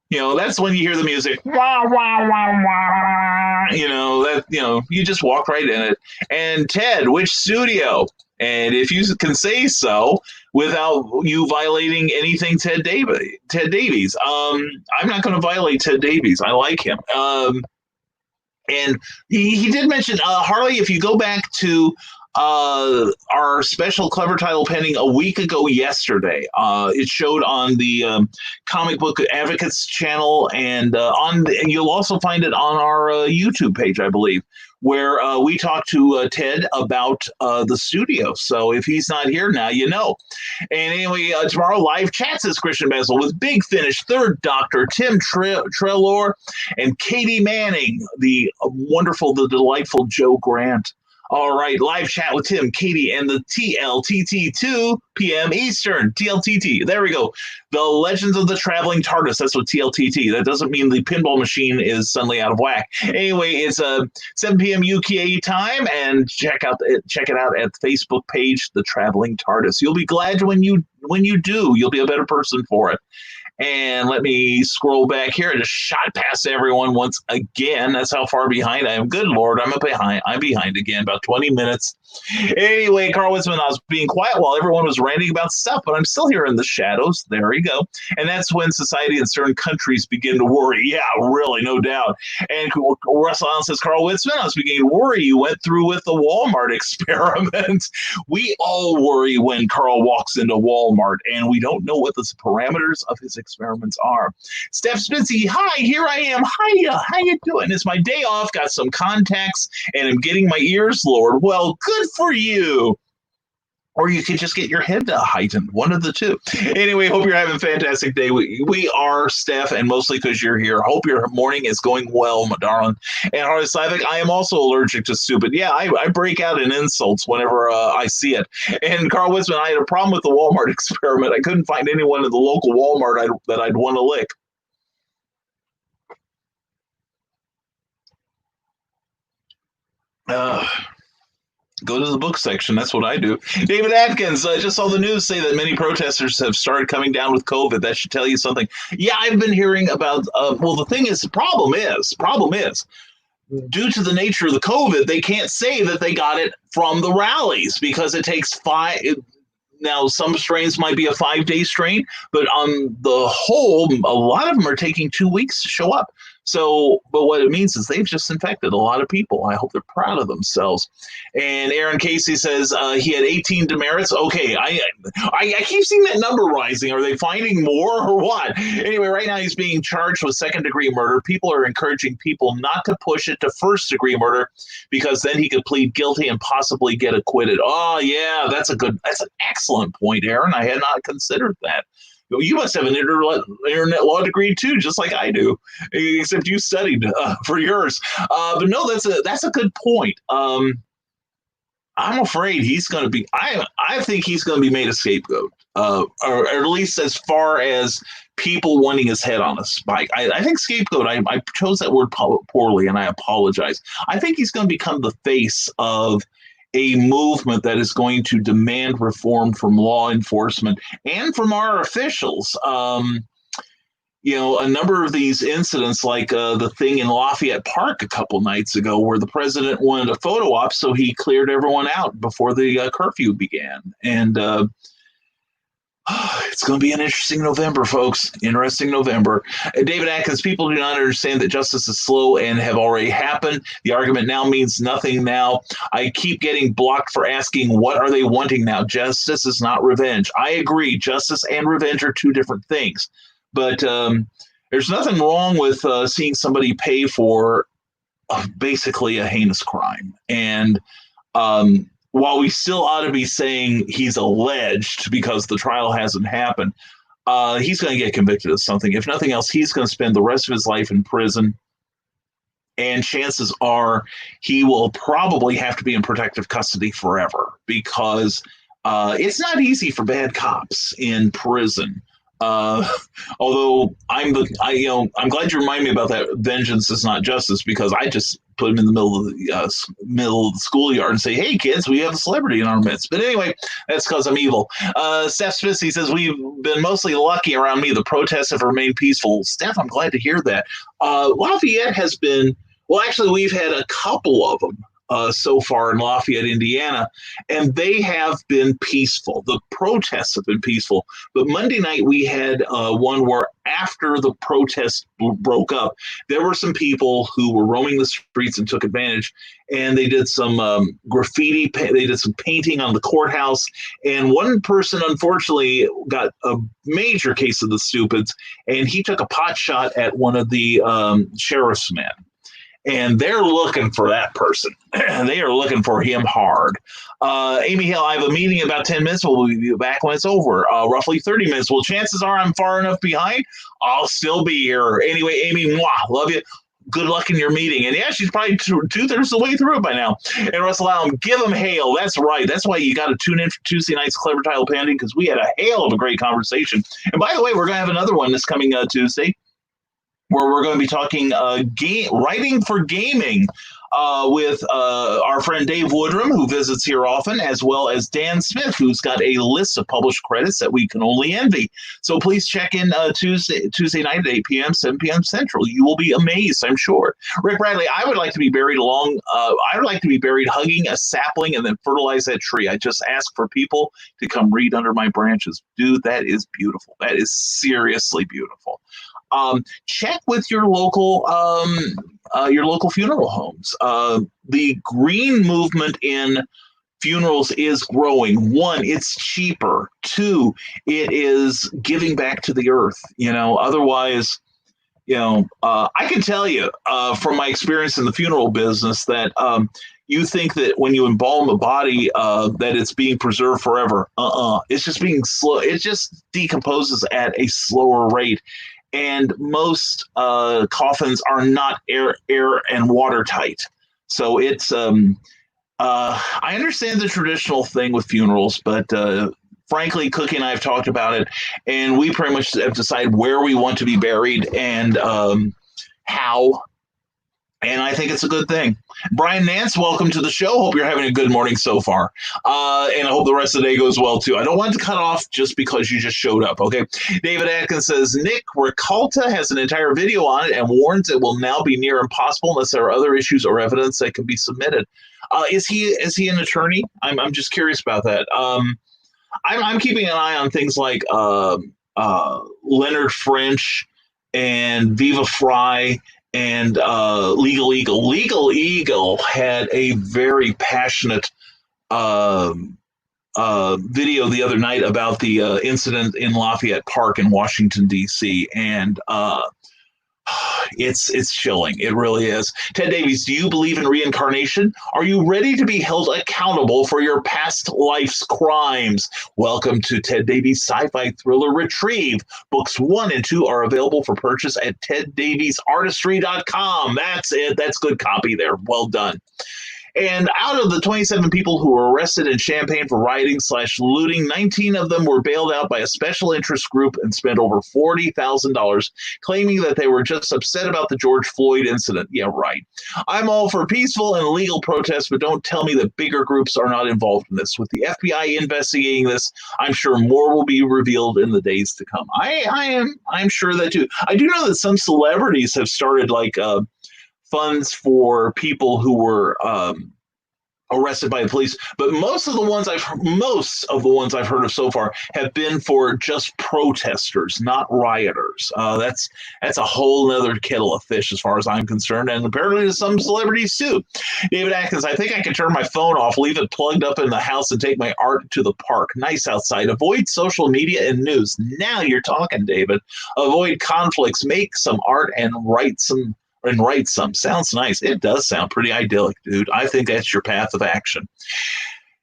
that's when you hear the music. Wah, wah, wah, wah. You just walk right in it. And Ted, which studio? And if you can say so without you violating anything, Ted Davies. I'm not going to violate Ted Davies. I like him. And he did mention, Harley, if you go back to our special Clever Title Pending a week ago yesterday, it showed on the Comic Book Advocates channel, and and you'll also find it on our YouTube page, I believe, where we talked to Ted about the studio. So if he's not here now, you know. And anyway, tomorrow live chat, says Christian Basil, with Big Finish, Third Doctor, Tim Trelawney, and Katie Manning, the wonderful, the delightful Joe Grant. All right, live chat with Tim, Katie, and the TLTT, 2 p.m. Eastern. TLTT, there we go. The Legends of the Traveling TARDIS. That's what TLTT. That doesn't mean the pinball machine is suddenly out of whack. Anyway, it's 7 p.m. UK time, and check it out at the Facebook page, The Traveling TARDIS. You'll be glad when you do. You'll be a better person for it. And let me scroll back here. I just shot past everyone once again. That's how far behind I am. Good Lord, I'm behind again, about 20 minutes. Anyway, Carl Witzman, I was being quiet while everyone was ranting about stuff, but I'm still here in the shadows. There we go. And that's when society and certain countries begin to worry. Yeah, really, no doubt. And Russell Allen says, Carl Witzman, I was beginning to worry you went through with the Walmart experiment. We all worry when Carl walks into Walmart, and we don't know what the parameters of his experiments are. Steph Spitzy, hi, here I am. Hiya, how you doing? It's my day off, got some contacts, and I'm getting my ears lowered. Well, good for you. Or you could just get your head heightened, one of the two. Anyway, hope you're having a fantastic day. We are, Steph, and mostly because you're here. Hope your morning is going well, my darling. And Harley Slavic, I am also allergic to stupid. Yeah, I break out in insults whenever I see it. And Carl Witzman, I had a problem with the Walmart experiment. I couldn't find anyone at the local Walmart that I'd want to lick. Go to the book section. That's what I do. David Atkins, just saw the news say that many protesters have started coming down with COVID. That should tell you something. Yeah, I've been hearing about, the problem is, due to the nature of the COVID, they can't say that they got it from the rallies because it takes now, some strains might be a 5-day strain, but on the whole, a lot of them are taking 2 weeks to show up. So, but what it means is they've just infected a lot of people. I hope they're proud of themselves. And Aaron Casey says he had 18 demerits. Okay, I keep seeing that number rising. Are they finding more or what? Anyway, right now he's being charged with second-degree murder. People are encouraging people not to push it to first-degree murder because then he could plead guilty and possibly get acquitted. Oh, yeah, that's an excellent point, Aaron. I had not considered that. You must have an internet law degree too, just like I do, except you studied for yours. But no, that's a good point. I'm afraid he's going to be. I think he's going to be made a scapegoat, or at least as far as people wanting his head on a spike. I think scapegoat. I chose that word poorly, and I apologize. I think he's going to become the face of a movement that is going to demand reform from law enforcement and from our officials. A number of these incidents, like the thing in Lafayette Park a couple nights ago, where the president wanted a photo op, so he cleared everyone out before the curfew began. And it's going to be an interesting November, folks. Interesting November. David Atkins, people do not understand that justice is slow and have already happened. The argument now means nothing now. I keep getting blocked for asking, what are they wanting now? Justice is not revenge. I agree. Justice and revenge are two different things. But there's nothing wrong with seeing somebody pay for basically a heinous crime. And while we still ought to be saying he's alleged because the trial hasn't happened, he's going to get convicted of something. If nothing else, he's going to spend the rest of his life in prison. And chances are he will probably have to be in protective custody forever, because it's not easy for bad cops in prison. Although I'm glad you remind me about that. Vengeance is not justice, because I just put him in the middle of the schoolyard and say, "Hey, kids, we have a celebrity in our midst." But anyway, that's because I'm evil. Steph Smith, he says, we've been mostly lucky around me. The protests have remained peaceful. Steph, I'm glad to hear that. Lafayette has been. Well, actually, we've had a couple of them so far in Lafayette, Indiana, and they have been peaceful. The protests have been peaceful. But Monday night, we had one where after the protest broke up, there were some people who were roaming the streets and took advantage, and they did some graffiti. They did some painting on the courthouse, and one person, unfortunately, got a major case of the stupids, and he took a pot shot at one of the sheriff's men. And they're looking for that person. They are looking for him hard. Amy Hill, I have a meeting in about 10 minutes. We'll be back when it's over. Roughly 30 minutes. Well, chances are I'm far enough behind. I'll still be here. Anyway, Amy, mwah, love you. Good luck in your meeting. And yeah, she's probably two-thirds of the way through it by now. And Russell Allen, give them hail. That's right. That's why you got to tune in for Tuesday night's Clever Title Pending, because we had a hail of a great conversation. And by the way, we're going to have another one this coming Tuesday, where we're going to be talking writing for gaming with our friend Dave Woodrum, who visits here often, as well as Dan Smith, who's got a list of published credits that we can only envy. So please check in Tuesday night at 8 p.m., 7 p.m. Central. You will be amazed, I'm sure. Rick Bradley, I would like to be buried hugging a sapling and then fertilize that tree. I just ask for people to come read under my branches. Dude, that is beautiful. That is seriously beautiful. Check with your local funeral homes. The green movement in funerals is growing. One, it's cheaper. Two, it is giving back to the earth. Otherwise, I can tell you from my experience in the funeral business that you think that when you embalm a body that it's being preserved forever. It's just being slow. It just decomposes at a slower rate. And most coffins are not air and watertight. So it's I understand the traditional thing with funerals, but frankly, Cookie and I have talked about it, and we pretty much have decided where we want to be buried and how. And I think it's a good thing. Brian Nance, welcome to the show. Hope you're having a good morning so far. And I hope the rest of the day goes well, too. I don't want to cut off just because you just showed up, okay? David Atkins says, Nick Ricolta has an entire video on it and warns it will now be near impossible unless there are other issues or evidence that can be submitted. Is he an attorney? I'm just curious about that. I'm keeping an eye on things like Leonard French and Viva Fry and Legal Eagle. Legal Eagle had a very passionate video the other night about the incident in Lafayette Park in Washington, D.C. And it's chilling. It really is. Ted Davies, do you believe in reincarnation? Are you ready to be held accountable for your past life's crimes? Welcome to Ted Davies Sci-Fi Thriller Retrieve. Books 1 and 2 are available for purchase at teddaviesartistry.com. That's it. That's good copy there. Well done. And out of the 27 people who were arrested in Champaign for rioting/looting, 19 of them were bailed out by a special interest group and spent over $40,000, claiming that they were just upset about the George Floyd incident. Yeah, right. I'm all for peaceful and legal protests, but don't tell me that bigger groups are not involved in this. With the FBI investigating this, I'm sure more will be revealed in the days to come. I'm sure that too. I do know that some celebrities have started funds for people who were arrested by the police, but most of the ones I've heard of so far have been for just protesters, not rioters. That's a whole nother kettle of fish as far as I'm concerned, and apparently to some celebrities too. David Atkins, I think I can turn my phone off, leave it plugged up in the house, and take my art to the park. Nice outside. Avoid social media and news. Now you're talking, David. Avoid conflicts. Make some art and write some. Sounds nice. It does sound pretty idyllic, dude. I think that's your path of action.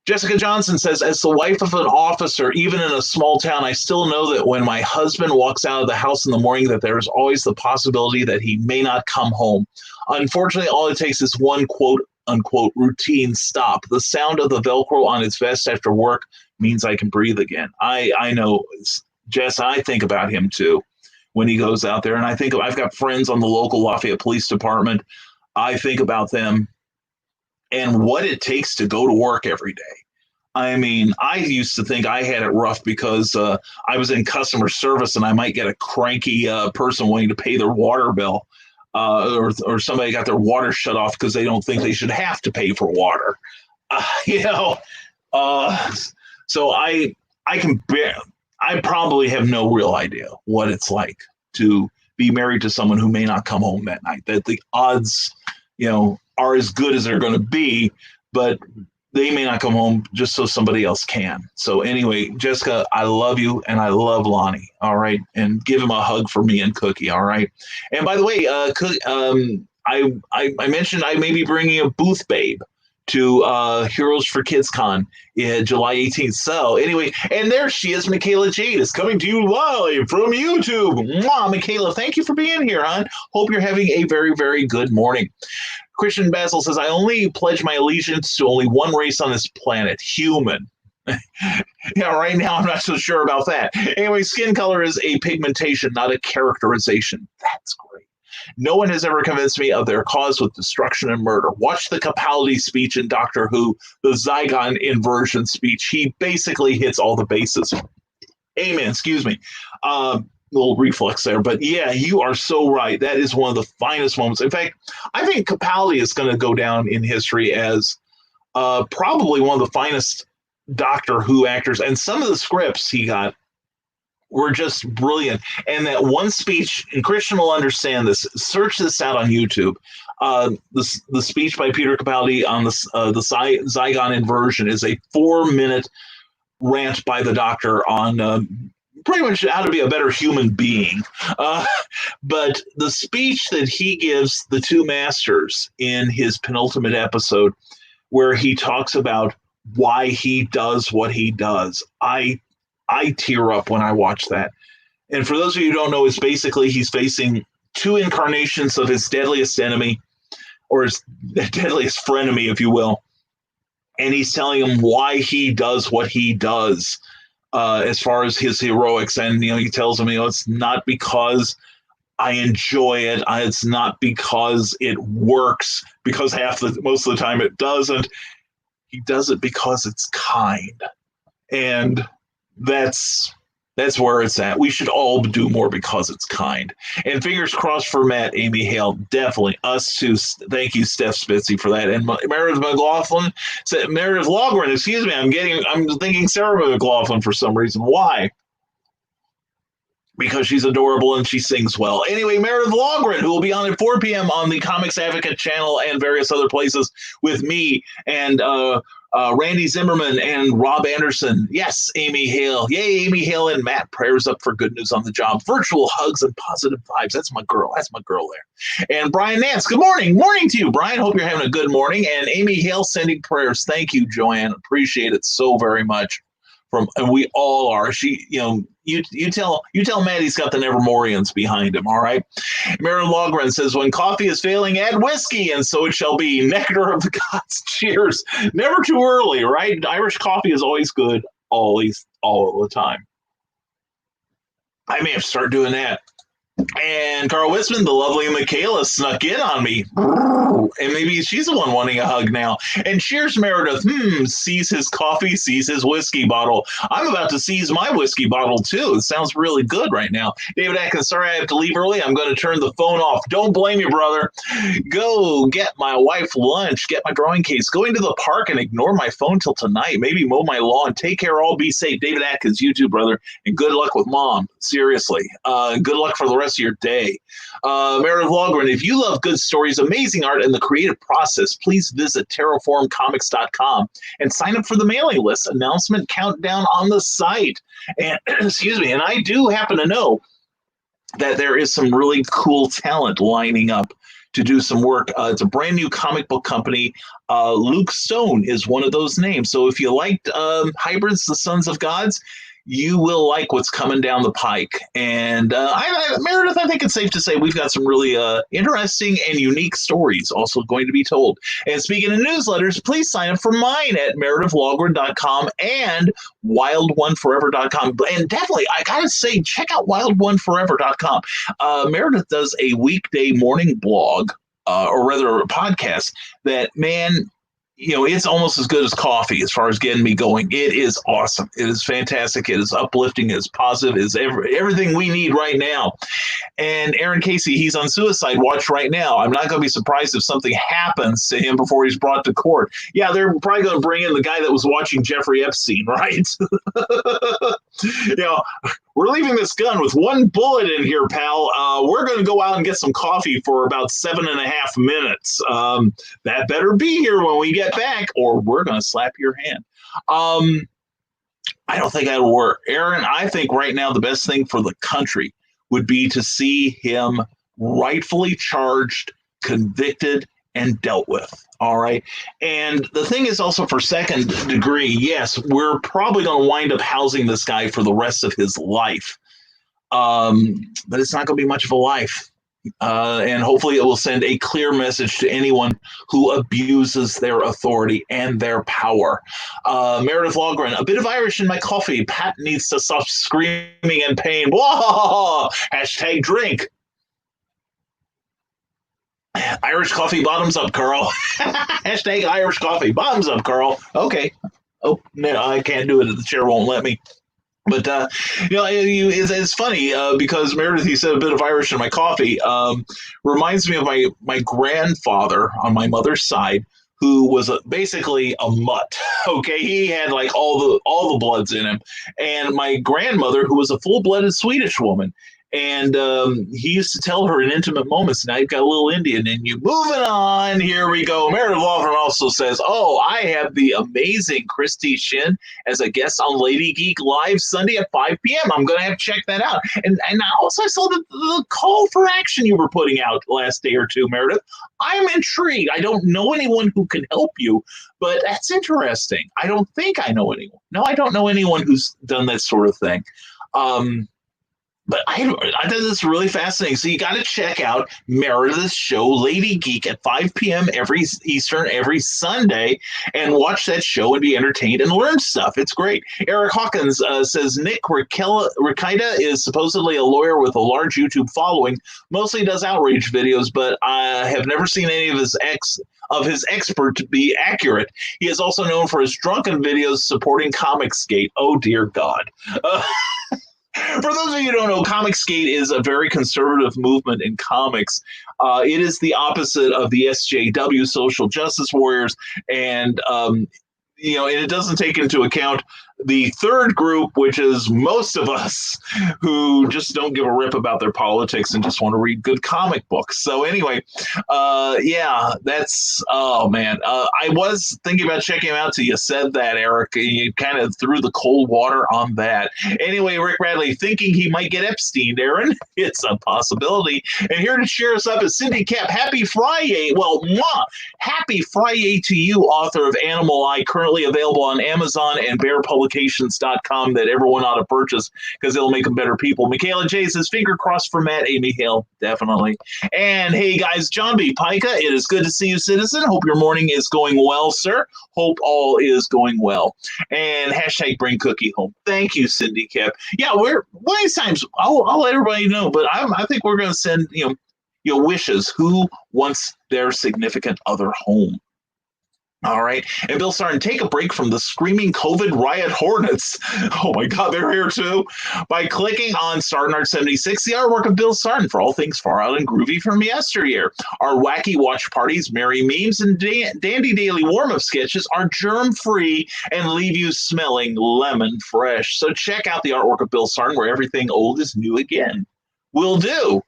Jessica Johnson says, as the wife of an officer, even in a small town, I still know that when my husband walks out of the house in the morning, that there is always the possibility that he may not come home. Unfortunately, all it takes is one quote unquote routine stop. The sound of the Velcro on his vest after work means I can breathe again. I know, Jess, I think about him too when he goes out there. And I think I've got friends on the local Lafayette Police Department. I think about them and what it takes to go to work every day. I mean, I used to think I had it rough because I was in customer service and I might get a cranky person wanting to pay their water bill or somebody got their water shut off because they don't think they should have to pay for water. So I can bear. I probably have no real idea what it's like to be married to someone who may not come home that night, that the odds, are as good as they're going to be, but they may not come home just so somebody else can. So anyway, Jessica, I love you and I love Lonnie. All right. And give him a hug for me and Cookie. All right. And by the way, I mentioned I may be bringing a booth babe to Heroes for Kids Con July 18th. So anyway, and there she is, Michaela Jade is coming to you live from YouTube. Mwah, Michaela, thank you for being here, hon. Hope you're having a very, very good morning. Christian Basil says, I only pledge my allegiance to only one race on this planet, human. Right now I'm not so sure about that. Anyway, skin color is a pigmentation, not a characterization. That's great. No one has ever convinced me of their cause with destruction and murder. Watch the Capaldi speech in Doctor Who, the Zygon inversion speech. He basically hits all the bases. Amen. Excuse me. Little reflex there. But yeah, you are so right. That is one of the finest moments. In fact, I think Capaldi is going to go down in history as probably one of the finest Doctor Who actors. And some of the scripts he got were just brilliant. And that one speech, and Christian will understand this, search this out on YouTube. The speech by Peter Capaldi on the Zygon inversion is a 4-minute rant by the Doctor on pretty much how to be a better human being. But the speech that he gives the two masters in his penultimate episode, where he talks about why he does what he does, I tear up when I watch that. And for those of you who don't know, it's basically he's facing two incarnations of his deadliest enemy, or his deadliest frenemy, if you will. And he's telling him why he does what he does as far as his heroics. And, he tells him, it's not because I enjoy it. It's not because it works, because most of the time it doesn't. He does it because it's kind. And that's where it's at. We should all do more because it's kind. And fingers crossed for Matt, Amy Hale, definitely. Us too. Thank you, Steph Spitzy, for that. And Meredith Logren, excuse me. I'm thinking Sarah McLaughlin for some reason. Why? Because she's adorable and she sings well. Anyway, Meredith Logren, who will be on at 4 p.m. on the Comics Advocate channel and various other places with me and Randy Zimmerman and Rob Anderson. Yes, Amy Hale. Yay, Amy Hale and Matt. Prayers up for good news on the job. Virtual hugs and positive vibes. That's my girl. That's my girl there. And Brian Nance. Good morning. Morning to you, Brian. Hope you're having a good morning. And Amy Hale sending prayers. Thank you, Joanne. Appreciate it so very much. And we all are. She, you tell Matt he's got the Nevermorians behind him. All right. Marilyn Logren says, when coffee is failing, add whiskey, and so it shall be. Nectar of the gods. Cheers. Never too early, right? Irish coffee is always good, always, all the time. I may have to start doing that. And Carl Wisman, the lovely Michaela, snuck in on me. And maybe she's the one wanting a hug now. And cheers, Meredith. Sees his coffee, sees his whiskey bottle. I'm about to seize my whiskey bottle, too. It sounds really good right now. David Atkins, sorry I have to leave early. I'm going to turn the phone off. Don't blame you, brother. Go get my wife lunch, get my drawing case, go into the park and ignore my phone till tonight. Maybe mow my lawn. Take care, all be safe. David Atkins, you too, brother. And good luck with mom. Seriously. Good luck for the rest of your day. Meredith Logren, if you love good stories, amazing art, and the creative process, please visit terraformcomics.com and sign up for the mailing list. Announcement countdown on the site. And excuse me, and I do happen to know that there is some really cool talent lining up to do some work. It's a brand new comic book company. Luke Stone is one of those names. So if you liked Hybrids, the Sons of Gods, you will like what's coming down the pike. And Meredith, I think it's safe to say we've got some really interesting and unique stories also going to be told. And speaking of newsletters, please sign up for mine at meredithlogren.com and wildoneforever.com. And definitely, I got to say, check out wildoneforever.com. Meredith does a weekday morning blog, or rather a podcast that, man, it's almost as good as coffee as far as getting me going. It is awesome. It is fantastic. It is uplifting. It is positive. It is everything we need right now. And Aaron Casey, he's on suicide watch right now. I'm not going to be surprised if something happens to him before he's brought to court. Yeah, they're probably going to bring in the guy that was watching Jeffrey Epstein, right? We're leaving this gun with one bullet in here, pal. We're going to go out and get some coffee for about 7.5 minutes. That better be here when we get back, or we're going to slap your hand. I don't think that'll work. Aaron, I think right now the best thing for the country would be to see him rightfully charged, convicted, and dealt with. All right. And the thing is also for second degree, yes, we're probably going to wind up housing this guy for the rest of his life. But it's not going to be much of a life. And hopefully it will send a clear message to anyone who abuses their authority and their power. Meredith Logren, a bit of Irish in my coffee. Pat needs to stop screaming in pain. Whoa! Hashtag drink. Irish coffee bottoms up, Carl. Hashtag Irish coffee bottoms up, Carl. Okay. Oh, no, I can't do it. The chair won't let me. But, it's funny because Meredith, he said a bit of Irish in my coffee. Reminds me of my grandfather on my mother's side, who was basically a mutt. Okay, he had like all the bloods in him. And my grandmother, who was a full-blooded Swedish woman, and he used to tell her in intimate moments, now you've got a little Indian in you. Moving on, here we go. Meredith Lawson also says, I have the amazing Christy Shin as a guest on Lady Geek Live Sunday at 5 p.m. I'm going to have to check that out. And also I saw the call for action you were putting out last day or two, Meredith. I'm intrigued. I don't know anyone who can help you, but that's interesting. I don't think I know anyone. No, I don't know anyone who's done that sort of thing. But I thought this is really fascinating. So you got to check out Meredith's show, Lady Geek, at 5 p.m. every Eastern every Sunday, and watch that show and be entertained and learn stuff. It's great. Eric Hawkins says Nick Rikita is supposedly a lawyer with a large YouTube following. Mostly does outrage videos, but I have never seen any of his expert to be accurate. He is also known for his drunken videos supporting Comicsgate. Oh dear God. For those of you who don't know, Comicsgate is a very conservative movement in comics. It is the opposite of the SJW, Social Justice Warriors, and and it doesn't take into account the third group, which is most of us who just don't give a rip about their politics and just want to read good comic books. So anyway, oh man, I was thinking about checking him out till you said that, Eric. You kind of threw the cold water on that. Anyway, Rick Bradley, thinking he might get Epstein, Aaron. It's a possibility. And here to cheer us up is Cindy Cap. Happy Friday. Well, happy Friday to you, author of Animal Eye, currently available on Amazon and bearpublications.com, that everyone ought to purchase because it'll make them better people. Michaela J says, finger crossed for Matt Amy Hale. Definitely. And hey, guys, John B. Pica, it is good to see you, citizen. Hope your morning is going well, sir. Hope all is going well. And hashtag bring cookie home. Thank you, Cindy Cap. Yeah, one of these times I'll let everybody know, but I think we're going to send, wishes. Who wants their significant other home? All right. And Bill Sartin, take a break from the screaming COVID riot hornets. Oh my God, they're here too. By clicking on Sartin Art 76, the artwork of Bill Sartin for all things far out and groovy from yesteryear. Our wacky watch parties, merry memes, and dandy daily warm-up sketches are germ-free and leave you smelling lemon fresh. So check out the artwork of Bill Sartin, where everything old is new again. Will do.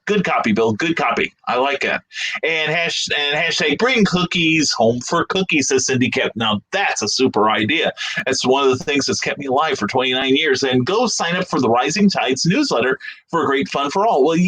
Good copy, Bill. Good copy. I like that. And hashtag bring cookies home for cookies, says Cindy Cap. Now, that's a super idea. That's one of the things that's kept me alive for 29 years. And go sign up for the Rising Tides newsletter for great fun for all. Well,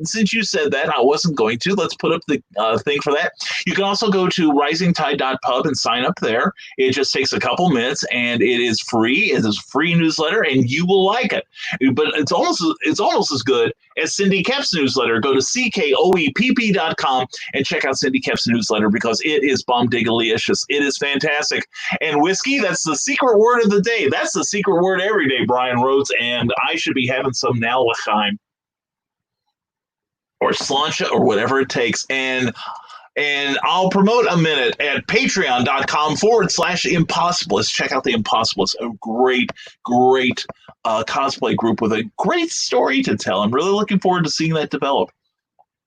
since you said that, I wasn't going to. Let's put up the thing for that. You can also go to risingtide.pub and sign up there. It just takes a couple minutes, and it is free. It is a free newsletter, and you will like it. But it's almost as good as Cindy Cap's newsletter. Go to CKOEPP.com and check out Cindy Cap's newsletter because it is bombdigalicious. It is fantastic. And whiskey, that's the secret word of the day. That's the secret word every day, Brian Rhodes, and I should be having some now l'chaim or slancha or whatever it takes. And I'll promote a minute at patreon.com/Impossibilists. Check out the Impossibilists, a great cosplay group with a great story to tell. I'm really looking forward to seeing that develop.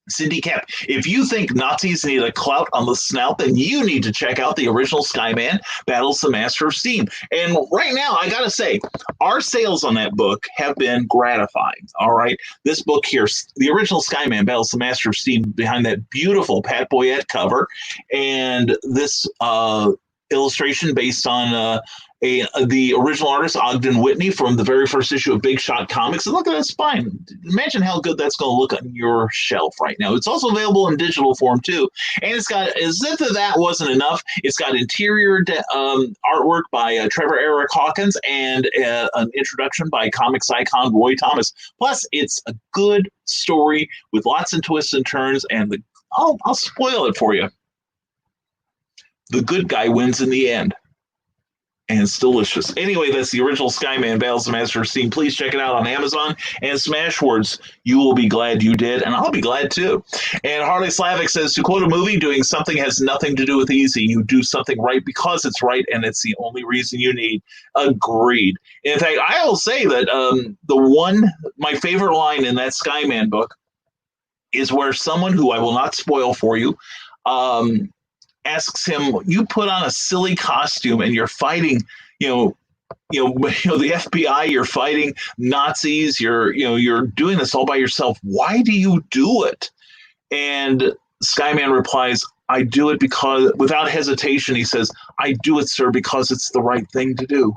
Cindy Cap, if you think Nazis need a clout on the snout, then you need to check out the original Skyman Battles the Master of Steam. And right now, I got to say, our sales on that book have been gratifying. All right. This book here, the original Skyman Battles the Master of Steam, behind that beautiful Pat Boyette cover, and this illustration based on the original artist Ogden Whitney from the very first issue of Big Shot Comics. And look at that spine. Imagine how good that's going to look on your shelf right now. It's also available in digital form too. And it's got, as if that wasn't enough, it's got interior artwork by Trevor Eric Hawkins and an introduction by comics icon Roy Thomas. Plus, it's a good story with lots of twists and turns. And I'll spoil it for you. The good guy wins in the end. And it's delicious. Anyway, that's the original Skyman Battles the Master of Steam. Please check it out on Amazon and Smashwords. You will be glad you did, and I'll be glad too. And Harley Slavic says, to quote a movie, doing something has nothing to do with easy. You do something right because it's right, and it's the only reason you need. Agreed. In fact, I will say that my favorite line in that Skyman book is where someone who I will not spoil for you, asks him, you put on a silly costume and you're fighting, the FBI, you're fighting Nazis, you're doing this all by yourself. Why do you do it? And Skyman replies, I do it because, without hesitation, he says, I do it, sir, because it's the right thing to do.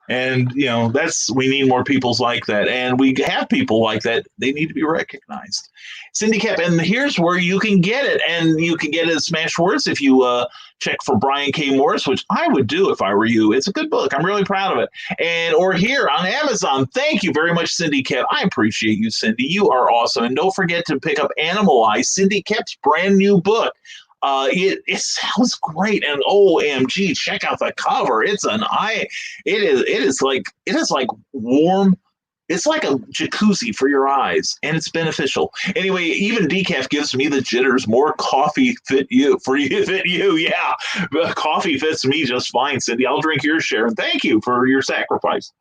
And, we need more people like that. And we have people like that. They need to be recognized. Cindy Cap, and here's where you can get it. And you can get it at Smashwords if you check for Brian K. Morris, which I would do if I were you. It's a good book. I'm really proud of it. Or here on Amazon. Thank you very much, Cindy Cap. I appreciate you, Cindy. You are awesome. And don't forget to pick up Animal Eye, Cindy Cap's brand new book. It sounds great, and OMG, check out the cover. It is like warm. It's like a jacuzzi for your eyes, and it's beneficial. Anyway, even decaf gives me the jitters. More coffee fit you. Yeah, coffee fits me just fine, Cindy. I'll drink your share, and thank you for your sacrifice.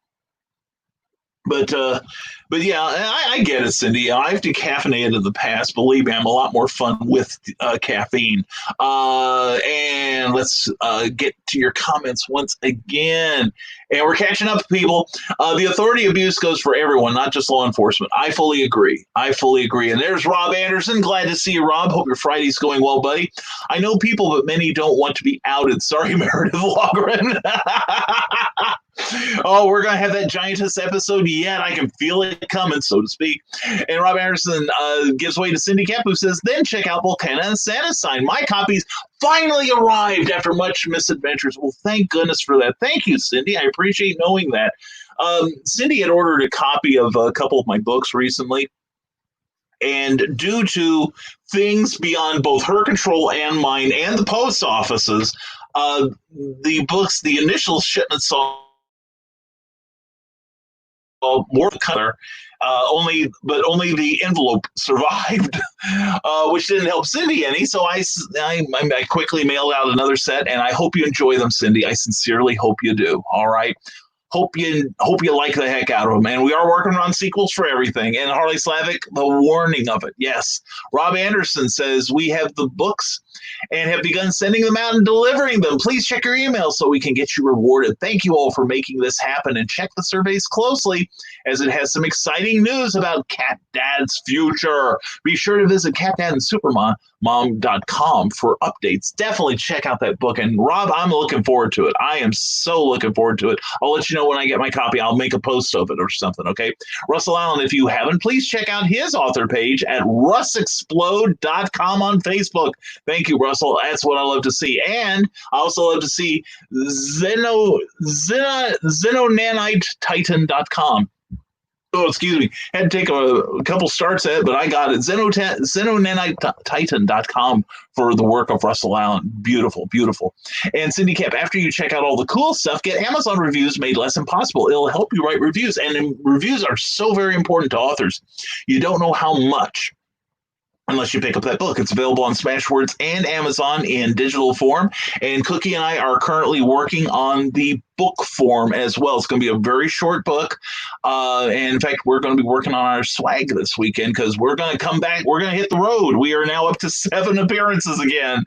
But yeah, I get it, Cindy. I've decaffeinated in the past. Believe me, I'm a lot more fun with caffeine. And let's get to your comments once again. And we're catching up, people. The authority abuse goes for everyone, not just law enforcement. I fully agree. And there's Rob Anderson. Glad to see you, Rob. Hope your Friday's going well, buddy. I know people, but many don't want to be outed. Sorry, Meredith Logren. Oh, we're going to have that giantess episode yet. I can feel it coming, so to speak. And Rob Anderson gives way to Cindy Cap, who says, then check out Volcana and Santa Sign. My copies finally arrived after much misadventures. Well, thank goodness for that. Thank you, Cindy. I appreciate knowing that. Cindy had ordered a copy of a couple of my books recently. And due to things beyond both her control and mine and the post offices, the books, the initial shipment saw more color, only the envelope survived, which didn't help Cindy any. So I quickly mailed out another set, and I hope you enjoy them, Cindy. I sincerely hope you do. All right. Hope you like the heck out of them. And we are working on sequels for everything. And Harley Slavic, the warning of it. Yes. Rob Anderson says, we have the books and have begun sending them out and delivering them. Please check your email so we can get you rewarded. Thank you all for making this happen, and check the surveys closely as it has some exciting news about Cat Dad's future. Be sure to visit catdadandsupermom.com for updates. Definitely check out that book. And Rob, I'm looking forward to it. I am so looking forward to it. I'll let you know when I get my copy. I'll make a post of it or something, okay? Russell Allen, if you haven't, please check out his author page at russexplode.com on Facebook. Thank you, Russell. That's what I love to see. And I also love to see xenonanitetitan.com. Oh, excuse me. Had to take a couple starts at it, but I got it. xenonanitetitan.com for the work of Russell Allen. Beautiful, beautiful. And Cindy Cap, after you check out all the cool stuff, get Amazon reviews made less impossible. It'll help you write reviews. And reviews are so very important to authors. You don't know how much unless you pick up that book. It's available on Smashwords and Amazon in digital form. And Cookie and I are currently working on the book form as well. It's going to be a very short book. And in fact, we're going to be working on our swag this weekend because we're going to come back. We're going to hit the road. We are now up to 7 appearances again.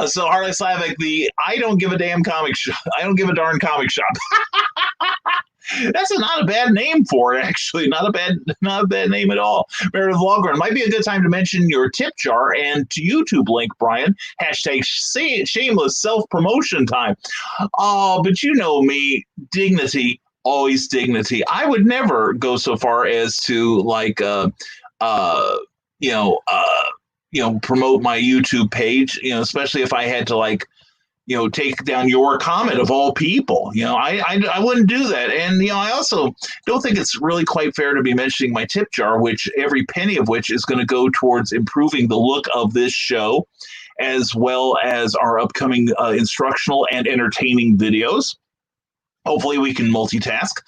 So Harley Slavic, the I don't give a damn comic shop. I don't give a darn comic shop. That's not a bad name for it, actually. Not a bad name at all. Meredith Logren, might be a good time to mention your tip jar and to YouTube link, Brian. Hashtag shameless self-promotion time. Oh, but you know me, dignity, always dignity. I would never go so far as to promote my YouTube page, especially if I had to take down your comment of all people. I wouldn't do that. And, I also don't think it's really quite fair to be mentioning my tip jar, which every penny of which is going to go towards improving the look of this show, as well as our upcoming instructional and entertaining videos. Hopefully we can multitask,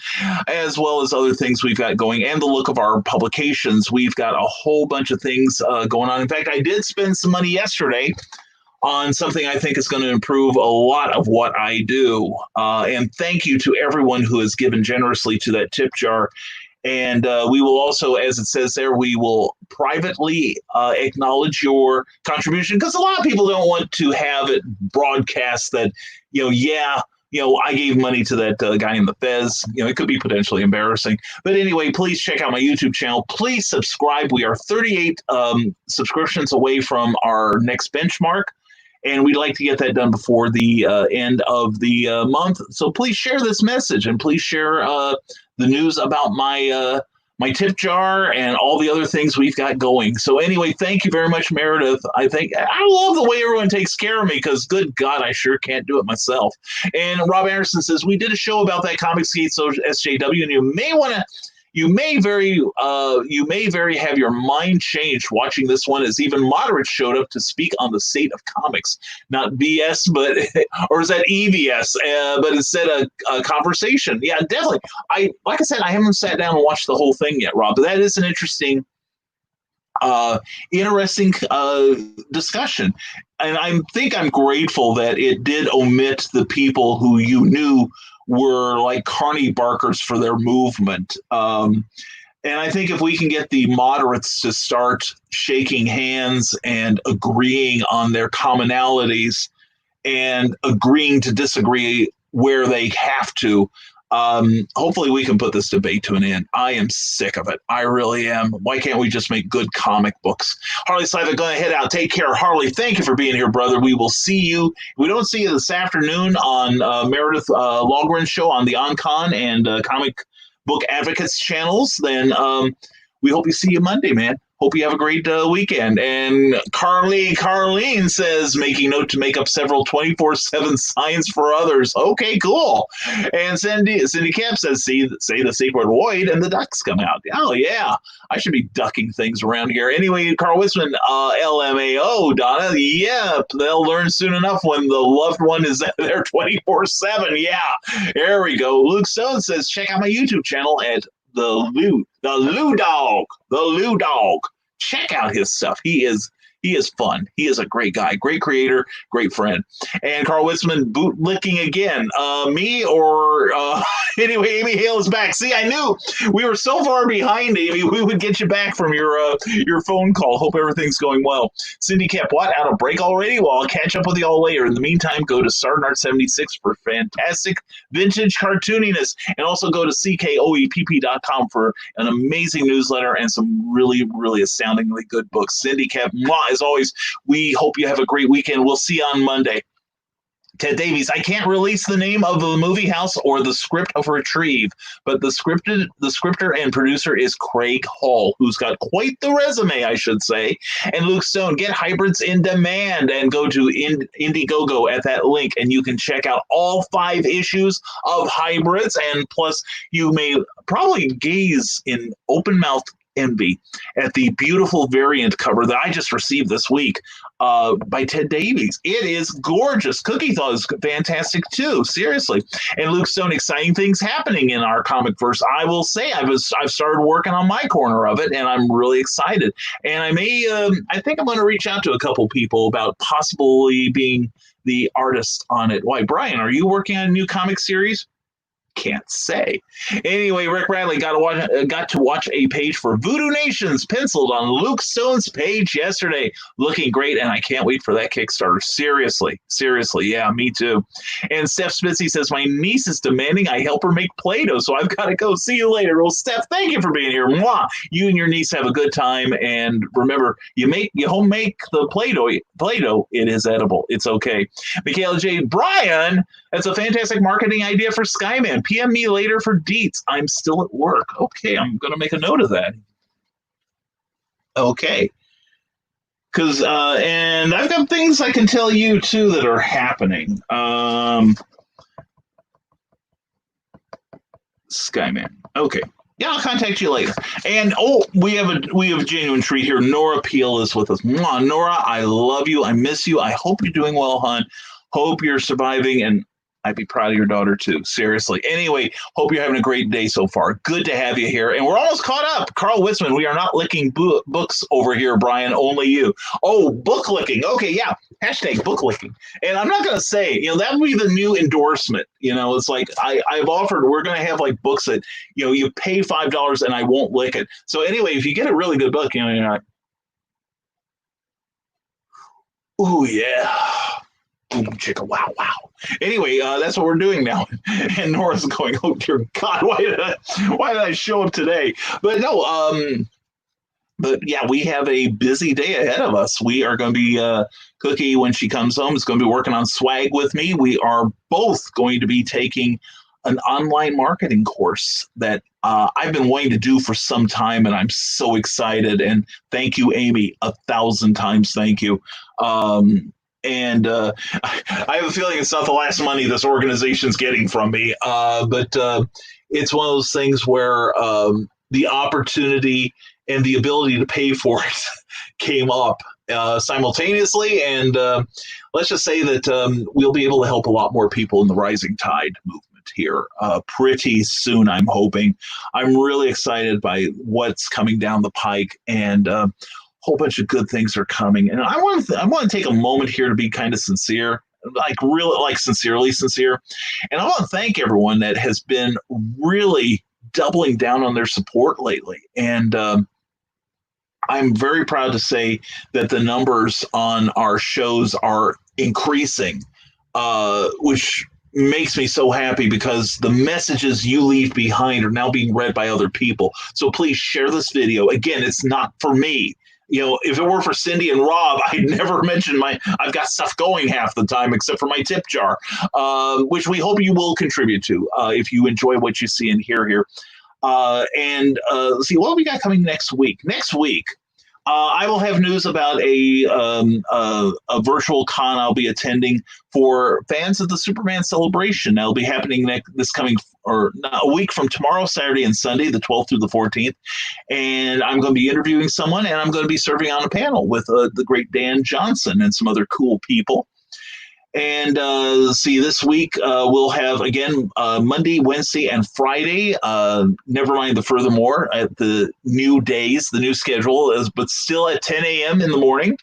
as well as other things we've got going, and the look of our publications. We've got a whole bunch of things going on. In fact, I did spend some money yesterday on something I think is going to improve a lot of what I do. And thank you to everyone who has given generously to that tip jar. And we will also, as it says there, we will privately acknowledge your contribution, because a lot of people don't want to have it broadcast that, I gave money to that guy in the Fez. It could be potentially embarrassing. But anyway, please check out my YouTube channel. Please subscribe. We are 38 subscriptions away from our next benchmark, and we'd like to get that done before the end of the month. So please share this message, and please share the news about my tip jar and all the other things we've got going. So anyway, thank you very much, Meredith. I love the way everyone takes care of me, because good God, I sure can't do it myself. And Rob Anderson says, we did a show about that Comicsgate SJW, and you may very have your mind changed watching this one, as even moderates showed up to speak on the state of comics. Not BS, or is that EVS? But instead a conversation. Yeah, definitely. Like I said, I haven't sat down and watched the whole thing yet, Rob, but that is an interesting discussion. I think I'm grateful that it did omit the people who you knew were like carny barkers for their movement. And I think if we can get the moderates to start shaking hands and agreeing on their commonalities and agreeing to disagree where they have to, hopefully we can put this debate to an end. I am sick of it. I really am. Why can't we just make good comic books? Harley Sliva, go ahead out. Take care. Harley, thank you for being here, brother. We will see you. If we don't see you this afternoon on Meredith Logren's show on the OnCon and Comic Book Advocates channels, then we hope you see you Monday, man. Hope you have a great weekend. And Carleen says, making note to make up several 24/7 signs for others. Okay, cool. And Cindy Camp says, say the sacred void and the ducks come out. Oh, yeah. I should be ducking things around here. Anyway, Carl Wisman, LMAO, Donna, yeah, they'll learn soon enough when the loved one is there 24/7. Yeah, there we go. Luke Stone says, check out my YouTube channel at the Lou Dog. Check out his stuff. He is fun. He is a great guy, great creator, great friend. And Carl Witzman bootlicking again. Me or anyway, Amy Hale is back. See, I knew we were so far behind, Amy. We would get you back from your phone call. Hope everything's going well. Cindy kept what out of break already? Well, I'll catch up with you all later. In the meantime, go to StarnArt76 for fantastic vintage cartooniness, and also go to CKOEPP.com for an amazing newsletter and some really, really astoundingly good books. Cindy kept as always, we hope you have a great weekend. We'll see you on Monday. Ted Davies, I can't release the name of the movie house or the script of Retrieve, but the scripter and producer is Craig Hall, who's got quite the resume, I should say. And Luke Stone, get Hybrids in Demand and go to Indiegogo at that link, and you can check out all 5 issues of Hybrids. And plus, you may probably gaze in open-mouthed envy at the beautiful variant cover that I just received this week by Ted Davies. It is gorgeous. Cookie Thaw is fantastic too, seriously. And Luke Stone, exciting things happening in our comic verse. I will say I've started working on my corner of it, and I'm really excited. And I think I'm going to reach out to a couple people about possibly being the artist on it. Why, Brian, are you working on a new comic series? Can't say. Anyway, Rick Radley got to watch a page for Voodoo Nations penciled on Luke Stone's page yesterday. Looking great, and I can't wait for that Kickstarter. Seriously, yeah, me too. And Steph Spitzy says, my niece is demanding I help her make Play-Doh, so I've got to go. See you later. Well, Steph, thank you for being here. Mwah. You and your niece have a good time, and remember, you home make the Play-Doh, it is edible. It's okay. Michaela J. Brian, that's a fantastic marketing idea for Skyman. PM me later for deets. I'm still at work. Okay, I'm going to make a note of that. Okay. Because, and I've got things I can tell you, too, that are happening. Skyman. Okay. Yeah, I'll contact you later. And, we have a genuine treat here. Nora Peel is with us. Mwah, Nora, I love you. I miss you. I hope you're doing well, hon. Hope you're surviving, and I'd be proud of your daughter, too. Seriously. Anyway, hope you're having a great day so far. Good to have you here. And we're almost caught up. Carl Witzman, we are not licking books over here, Brian. Only you. Oh, book licking. Okay, yeah. Hashtag book licking. And I'm not going to say, that would be the new endorsement. It's like I've offered, we're going to have like books that, you pay $5 and I won't lick it. So anyway, if you get a really good book, you're like, oh, yeah. Boom, chicka, wow. Anyway, that's what we're doing now. And Nora's going, oh, dear God, why did I show up today? But no, but yeah, we have a busy day ahead of us. We are going to be, Cookie, when she comes home, is going to be working on swag with me. We are both going to be taking an online marketing course that I've been wanting to do for some time, and I'm so excited. And thank you, Amy, 1,000 times thank you. And I have a feeling it's not the last money this organization's getting from me, but it's one of those things where the opportunity and the ability to pay for it came up simultaneously. And let's just say that we'll be able to help a lot more people in the Rising Tide movement here pretty soon, I'm hoping. I'm really excited by what's coming down the pike, and whole bunch of good things are coming. And I want to take a moment here to be kind of sincere, like really, like sincerely sincere. And I want to thank everyone that has been really doubling down on their support lately. And I'm very proud to say that the numbers on our shows are increasing, which makes me so happy because the messages you leave behind are now being read by other people. So please share this video. Again, it's not for me. You know, if it were for Cindy and Rob, I'd never mention I've got stuff going half the time except for my tip jar, which we hope you will contribute to if you enjoy what you see and hear here. Let's see, what we got coming next week? Next week, I will have news about a virtual con I'll be attending for fans of the Superman celebration. That'll be happening a week from tomorrow, Saturday and Sunday, the 12th through the 14th. And I'm going to be interviewing someone, and I'm going to be serving on a panel with the great Dan Johnson and some other cool people. And this week we'll have, again, Monday, Wednesday, and Friday, Nevermind the Furthermore at the new days, the new schedule, but still at 10 a.m. in the morning.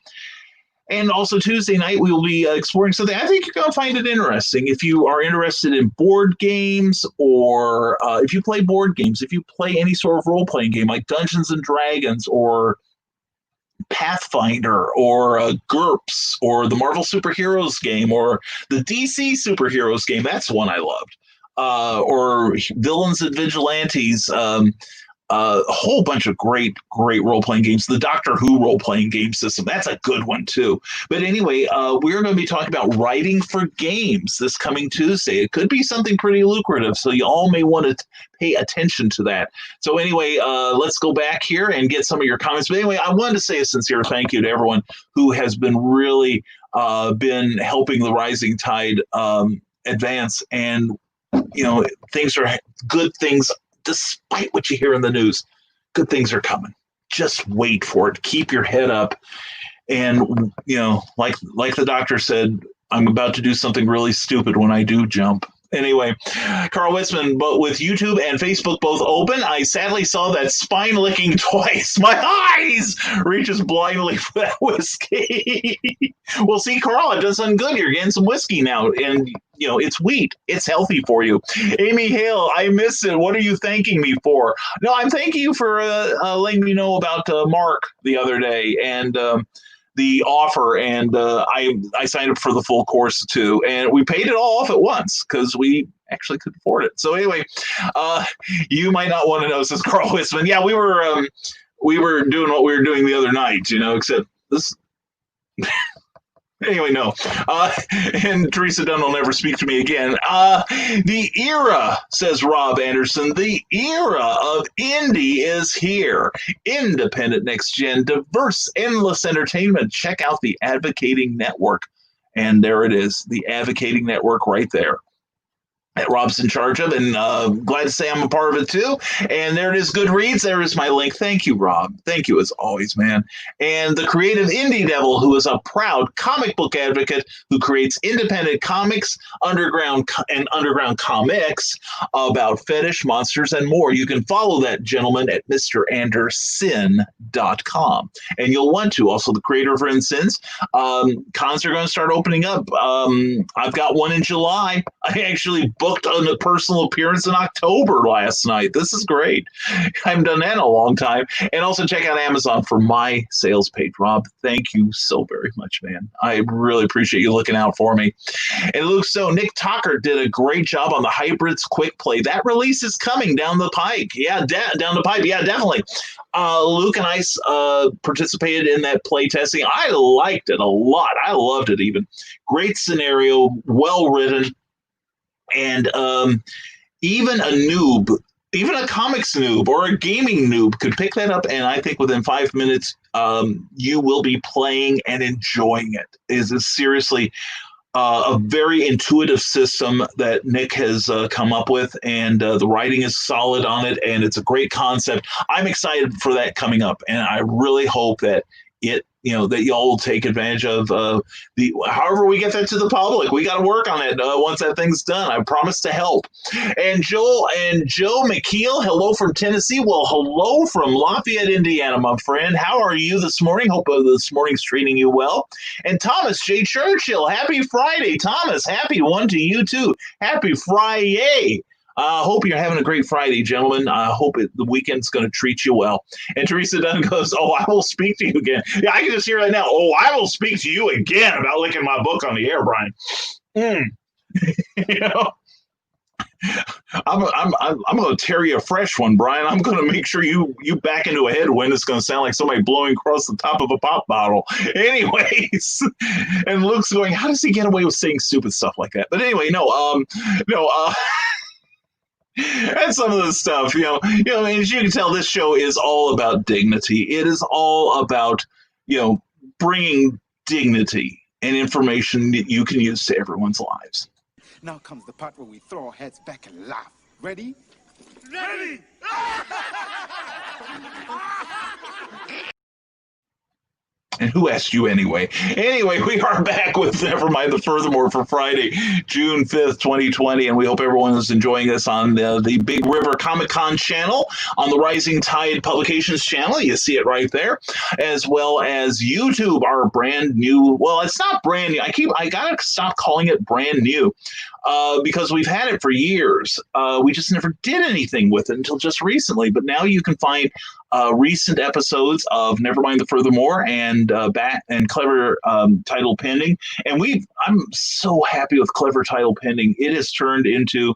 And also Tuesday night, we will be exploring something I think you're going to find it interesting. If you are interested in board games, or if you play board games, if you play any sort of role-playing game like Dungeons & Dragons or Pathfinder or GURPS or the Marvel Superheroes game or the DC Superheroes game. That's one I loved. Or Villains and Vigilantes. A whole bunch of great role-playing games. The Doctor Who role-playing game system, that's a good one too. But anyway, we're going to be talking about writing for games this coming Tuesday. It could be something pretty lucrative, so you all may want to pay attention to that. So anyway, let's go back here and get some of your comments. But anyway, I wanted to say a sincere thank you to everyone who has been really been helping the Rising Tide advance. And, you know, things are good things. Despite what you hear in the news, good things are coming. Just wait for it. Keep your head up. And, you know, like the doctor said, I'm about to do something really stupid when I do jump. Anyway, Carl Witzman, but with YouTube and Facebook both open, I sadly saw that spine licking twice. My eyes reaches blindly for that whiskey. Well, see, Carl, it does something good. You're getting some whiskey now, and you know it's wheat. It's healthy for you. Amy Hale, I missed it. What are you thanking me for? No, I'm thanking you for letting me know about Mark the other day and the offer, and I signed up for the full course too, and we paid it all off at once because we actually could afford it. So anyway, you might not want to know, says Carl Wisman. Yeah, we were doing what we were doing the other night, you know, except this. Anyway, no. And Teresa Dunn will never speak to me again. The era, says Rob Anderson, the era of indie is here. Independent, next-gen, diverse, endless entertainment. Check out the Advocating Network. And there it is, the Advocating Network right there. That Rob's in charge of, and glad to say I'm a part of it too. And there it is, Goodreads. There is my link. Thank you, Rob. Thank you as always, man. And the creative indie devil, who is a proud comic book advocate who creates independent comics, underground comics about fetish, monsters, and more. You can follow that gentleman at MrAnderSin.com. And you'll want to. Also, the creator of Ren Sins. Cons are going to start opening up. I've got one in July. I actually booked a personal appearance in October last night. This is great. I haven't done that in a long time. And also check out Amazon for my sales page. Rob, thank you so very much, man. I really appreciate you looking out for me. And Luke, so Nick Tucker did a great job on the Hybrids Quick Play. That release is coming down the pike. Yeah, down the pipe. Yeah, definitely. Luke and I participated in that play testing. I liked it a lot. I loved it even. Great scenario, well written. And even a noob, even a comics noob or a gaming noob could pick that up. And I think within 5 minutes, you will be playing and enjoying it. It is seriously a very intuitive system that Nick has come up with. And the writing is solid on it. And it's a great concept. I'm excited for that coming up. And I really hope that it that y'all will take advantage of however we get that to the public. We got to work on it once that thing's done. I promise to help. And Joe McKeel, hello from Tennessee. Well, hello from Lafayette, Indiana, my friend. How are you this morning? Hope this morning's treating you well. And Thomas J. Churchill, happy Friday. Thomas, happy one to you too. Happy Friday. Hope you're having a great Friday, gentlemen. I hope the weekend's going to treat you well. And Teresa Dunn goes, "Oh, I will speak to you again." Yeah, I can just hear right now. "Oh, I will speak to you again about licking my book on the air, Brian." I'm going to tear you a fresh one, Brian. I'm going to make sure you back into a headwind. It's going to sound like somebody blowing across the top of a pop bottle. Anyways, and Luke's going, "How does he get away with saying stupid stuff like that?" But anyway, no. And some of the stuff, as you can tell, this show is all about dignity. It is all about, bringing dignity and information that you can use to everyone's lives. Now comes the part where we throw our heads back and laugh. Ready? Ready! And who asked you anyway? Anyway, we are back with Nevermind the Furthermore for Friday, June 5th, 2020, and we hope everyone is enjoying this on the Big River Comic-Con channel, on the Rising Tide Publications channel. You see it right there, as well as YouTube, our brand new, well, it's not brand new. I gotta stop calling it brand new. Because we've had it for years. We just never did anything with it until just recently. But now you can find recent episodes of Nevermind the Furthermore and Clever Title Pending. And I'm so happy with Clever Title Pending. It has turned into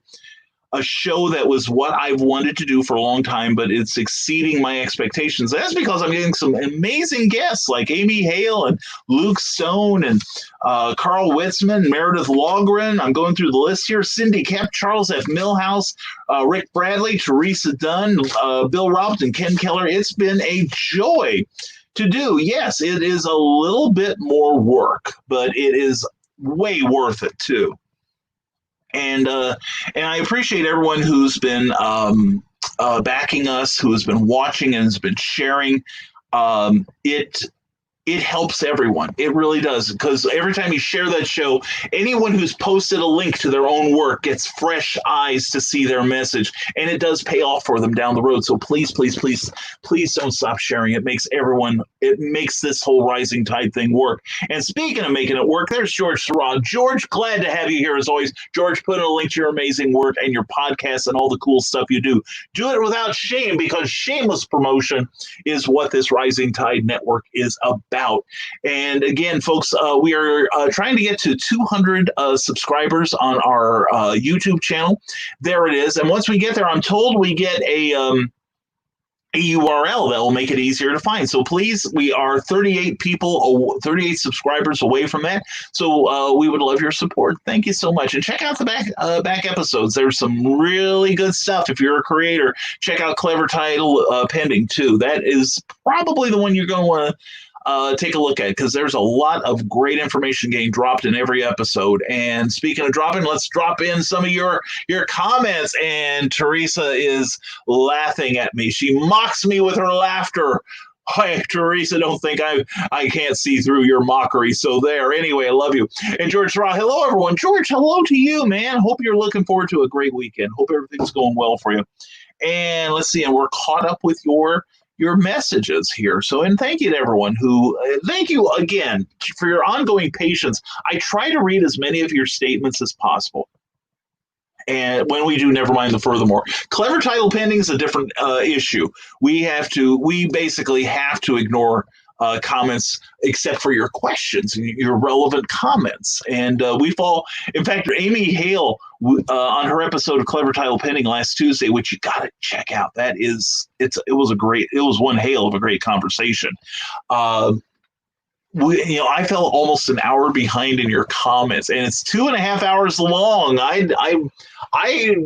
a show that was what I've wanted to do for a long time, but it's exceeding my expectations. That's because I'm getting some amazing guests like Amy Hale and Luke Stone and Carl Witzman, Meredith Logren. I'm going through the list here. Cindy Kemp, Charles F. Millhouse, Rick Bradley, Teresa Dunn, Bill Robinson, Ken Keller. It's been a joy to do. Yes, it is a little bit more work, but it is way worth it too. And I appreciate everyone who's been backing us, who has been watching and has been sharing. It helps everyone. It really does, because every time you share that show, anyone who's posted a link to their own work gets fresh eyes to see their message, and it does pay off for them down the road. So please, please, please, please don't stop sharing. It makes this whole Rising Tide thing work. And speaking of making it work, there's George Sarad. George, glad to have you here as always. George, put in a link to your amazing work and your podcast and all the cool stuff you do. Do it without shame, because shameless promotion is what this Rising Tide network is about. And again, folks, we are trying to get to 200 subscribers on our YouTube channel. There it is. And once we get there, I'm told we get a URL that will make it easier to find. So please, we are 38 subscribers away from that. So we would love your support. Thank you so much. And check out the back episodes. There's some really good stuff. If you're a creator, check out Clever Title Pending too. That is probably the one you're going to want to take a look at, because there's a lot of great information getting dropped in every episode. And speaking of dropping, let's drop in some of your comments. And Teresa is laughing at me. She mocks me with her laughter. Hi, Teresa, don't think I can't see through your mockery. So there. Anyway, I love you. And George Raw, hello, everyone. George, hello to you, man. Hope you're looking forward to a great weekend. Hope everything's going well for you. And let's see, and we're caught up with your messages here. So, and thank you to everyone thank you again for your ongoing patience. I try to read as many of your statements as possible. And when we do Nevermind the Furthermore, Clever Title Pending is a different issue. We basically have to ignore comments except for your questions, your relevant comments. And in fact, Amy Hale on her episode of Clever Title Pending last Tuesday, which you got to check out. It was one hail of a great conversation. I fell almost an hour behind in your comments, and it's 2.5 hours long. I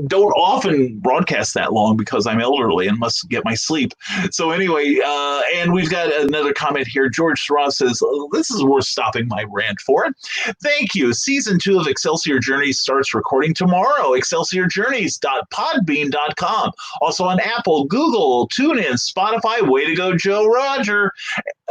don't often broadcast that long because I'm elderly and must get my sleep. So anyway, and we've got another comment here. George Ross says, this is worth stopping my rant for. Thank you. Season 2 of Excelsior Journeys starts recording tomorrow. ExcelsiorJourneys.podbean.com. Also on Apple, Google, TuneIn, Spotify. Way to go, Joe Roger.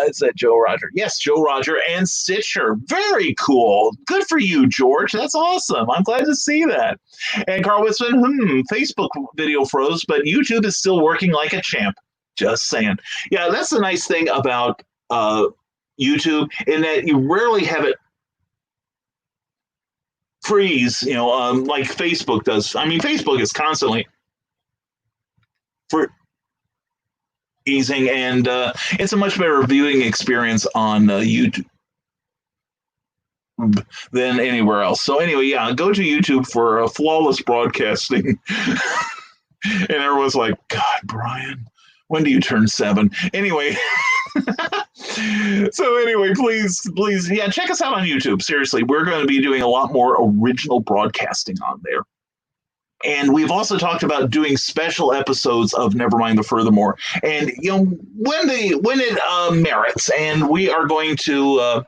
Is that Joe Roger? Yes, Joe Roger and Stitcher. Very cool. Good for you, George. That's awesome. I'm glad to see that. And Carl Witzman, Facebook video froze, but YouTube is still working like a champ. Just saying. Yeah, that's the nice thing about YouTube, in that you rarely have it freeze, like Facebook does. I mean, Facebook is constantly freezing, and it's a much better viewing experience on YouTube than anywhere else. So anyway, yeah, go to YouTube for flawless broadcasting. And everyone's like, God, Brian, when do you turn 7? Anyway. So anyway, please, yeah, check us out on YouTube. Seriously, we're going to be doing a lot more original broadcasting on there. And we've also talked about doing special episodes of Nevermind the Furthermore. And, when it merits, and we are going to,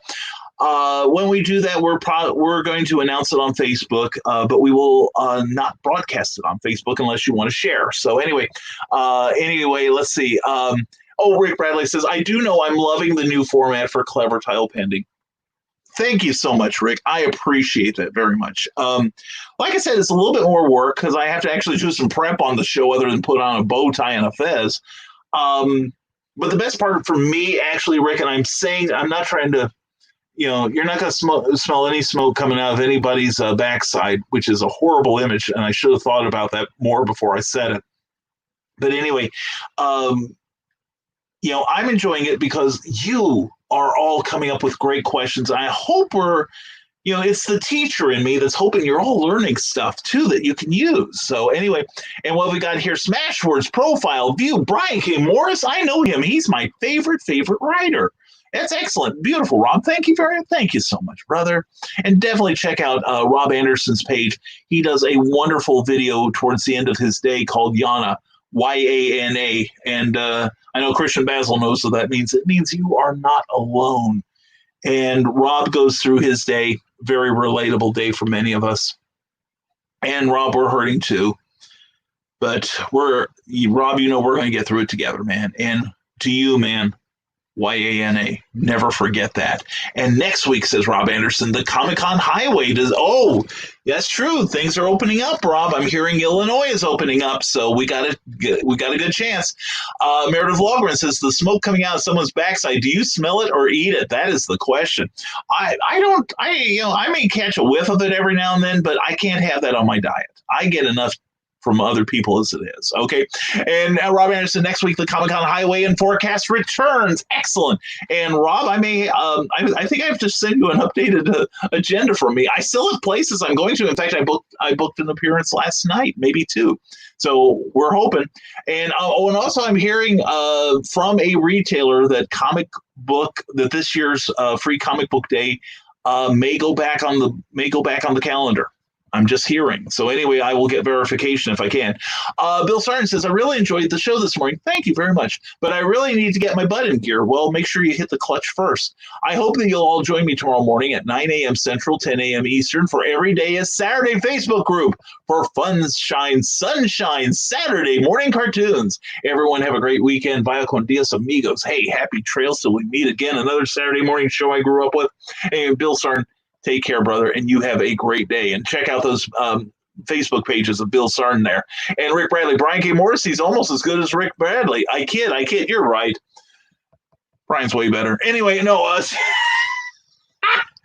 when we do that, we're going to announce it on Facebook, but we will not broadcast it on Facebook unless you want to share. So anyway, let's see. Rick Bradley says, I do know I'm loving the new format for Clever Tile Pending. Thank you so much, Rick. I appreciate that very much. Like I said, it's a little bit more work because I have to actually do some prep on the show other than put on a bow tie and a fez. But the best part for me, actually, Rick, and I'm saying I'm not trying to, you're not going to smell any smoke coming out of anybody's backside, which is a horrible image, and I should have thought about that more before I said it. But anyway, I'm enjoying it because you are all coming up with great questions. I hope it's the teacher in me that's hoping you're all learning stuff too that you can use. So anyway, and what we got here, Smashwords profile view, Brian K. Morris. I know him. He's my favorite writer. That's excellent. Beautiful, Rob. Thank you so much, brother. And definitely check out Rob Anderson's page. He does a wonderful video towards the end of his day called Yana. YANA, and I know Christian Basil knows what that means. It means you are not alone. And Rob goes through his day, very relatable day for many of us. And Rob, we're hurting too. But Rob, we're going to get through it together, man. And to you, man, YANA, never forget that. And next week, says Rob Anderson, the Comic-Con highway does. Oh, that's true. Things are opening up, Rob. I'm hearing Illinois is opening up, so we got a good chance. Meredith Logren says, the smoke coming out of someone's backside, do you smell it or eat it? That is the question. I may catch a whiff of it every now and then, but I can't have that on my diet. I get enough from other people as it is. Okay. And Rob Anderson, next week, the Comic-Con highway and forecast returns. Excellent. And Rob, I think I have to send you an updated agenda from me. I still have places I'm going to. In fact, I booked an appearance last night, maybe 2. So we're hoping. And and also I'm hearing from a retailer that that this year's free comic book day may go back on the calendar. I'm just hearing. So anyway, I will get verification if I can. Bill Sarn says, I really enjoyed the show this morning. Thank you very much. But I really need to get my butt in gear. Well, make sure you hit the clutch first. I hope that you'll all join me tomorrow morning at 9 a.m. Central, 10 a.m. Eastern for Every Day is Saturday Facebook group for Sunshine Saturday morning cartoons. Everyone have a great weekend. Vaya con Dios amigos. Hey, happy trails till we meet again. Another Saturday morning show I grew up with. Hey, Bill Sarn. Take care, brother, and you have a great day. And check out those Facebook pages of Bill Sarn there. And Rick Bradley. Brian K. Morris, he's almost as good as Rick Bradley. I kid. You're right. Brian's way better. Anyway, no,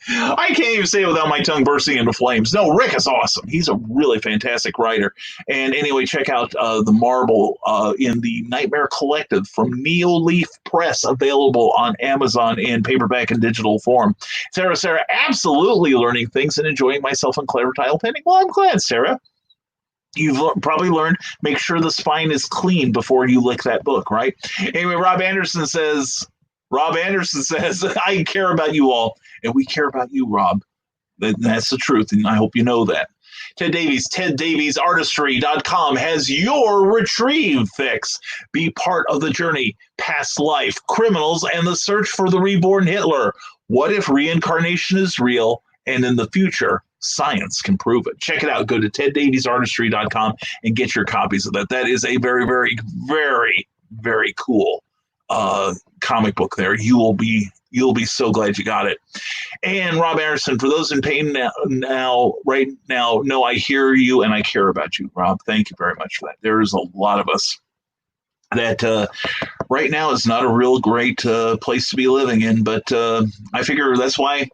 I can't even say it without my tongue bursting into flames. No, Rick is awesome. He's a really fantastic writer. And anyway, check out The Marble in the Nightmare Collective from Neoleaf Press, available on Amazon in paperback and digital form. Sarah, absolutely learning things and enjoying myself in Clever Tile Pending. Well, I'm glad, Sarah. You've probably learned, make sure the spine is clean before you lick that book, right? Anyway, Rob Anderson says, I care about you all, and we care about you, Rob. That's the truth, and I hope you know that. Ted Davies, TedDaviesArtistry.com has your retrieve fix. Be part of the journey, past life, criminals, and the search for the reborn Hitler. What if reincarnation is real, and in the future, science can prove it? Check it out. Go to TedDaviesArtistry.com and get your copies of that. That is a very, very, very, very cool comic comic book there. You'll be so glad you got it. And Rob Anderson, for those in pain right now, know I hear you and I care about you, Rob. Thank you very much for that. There's a lot of us that right now is not a real great place to be living in, but I figure that's why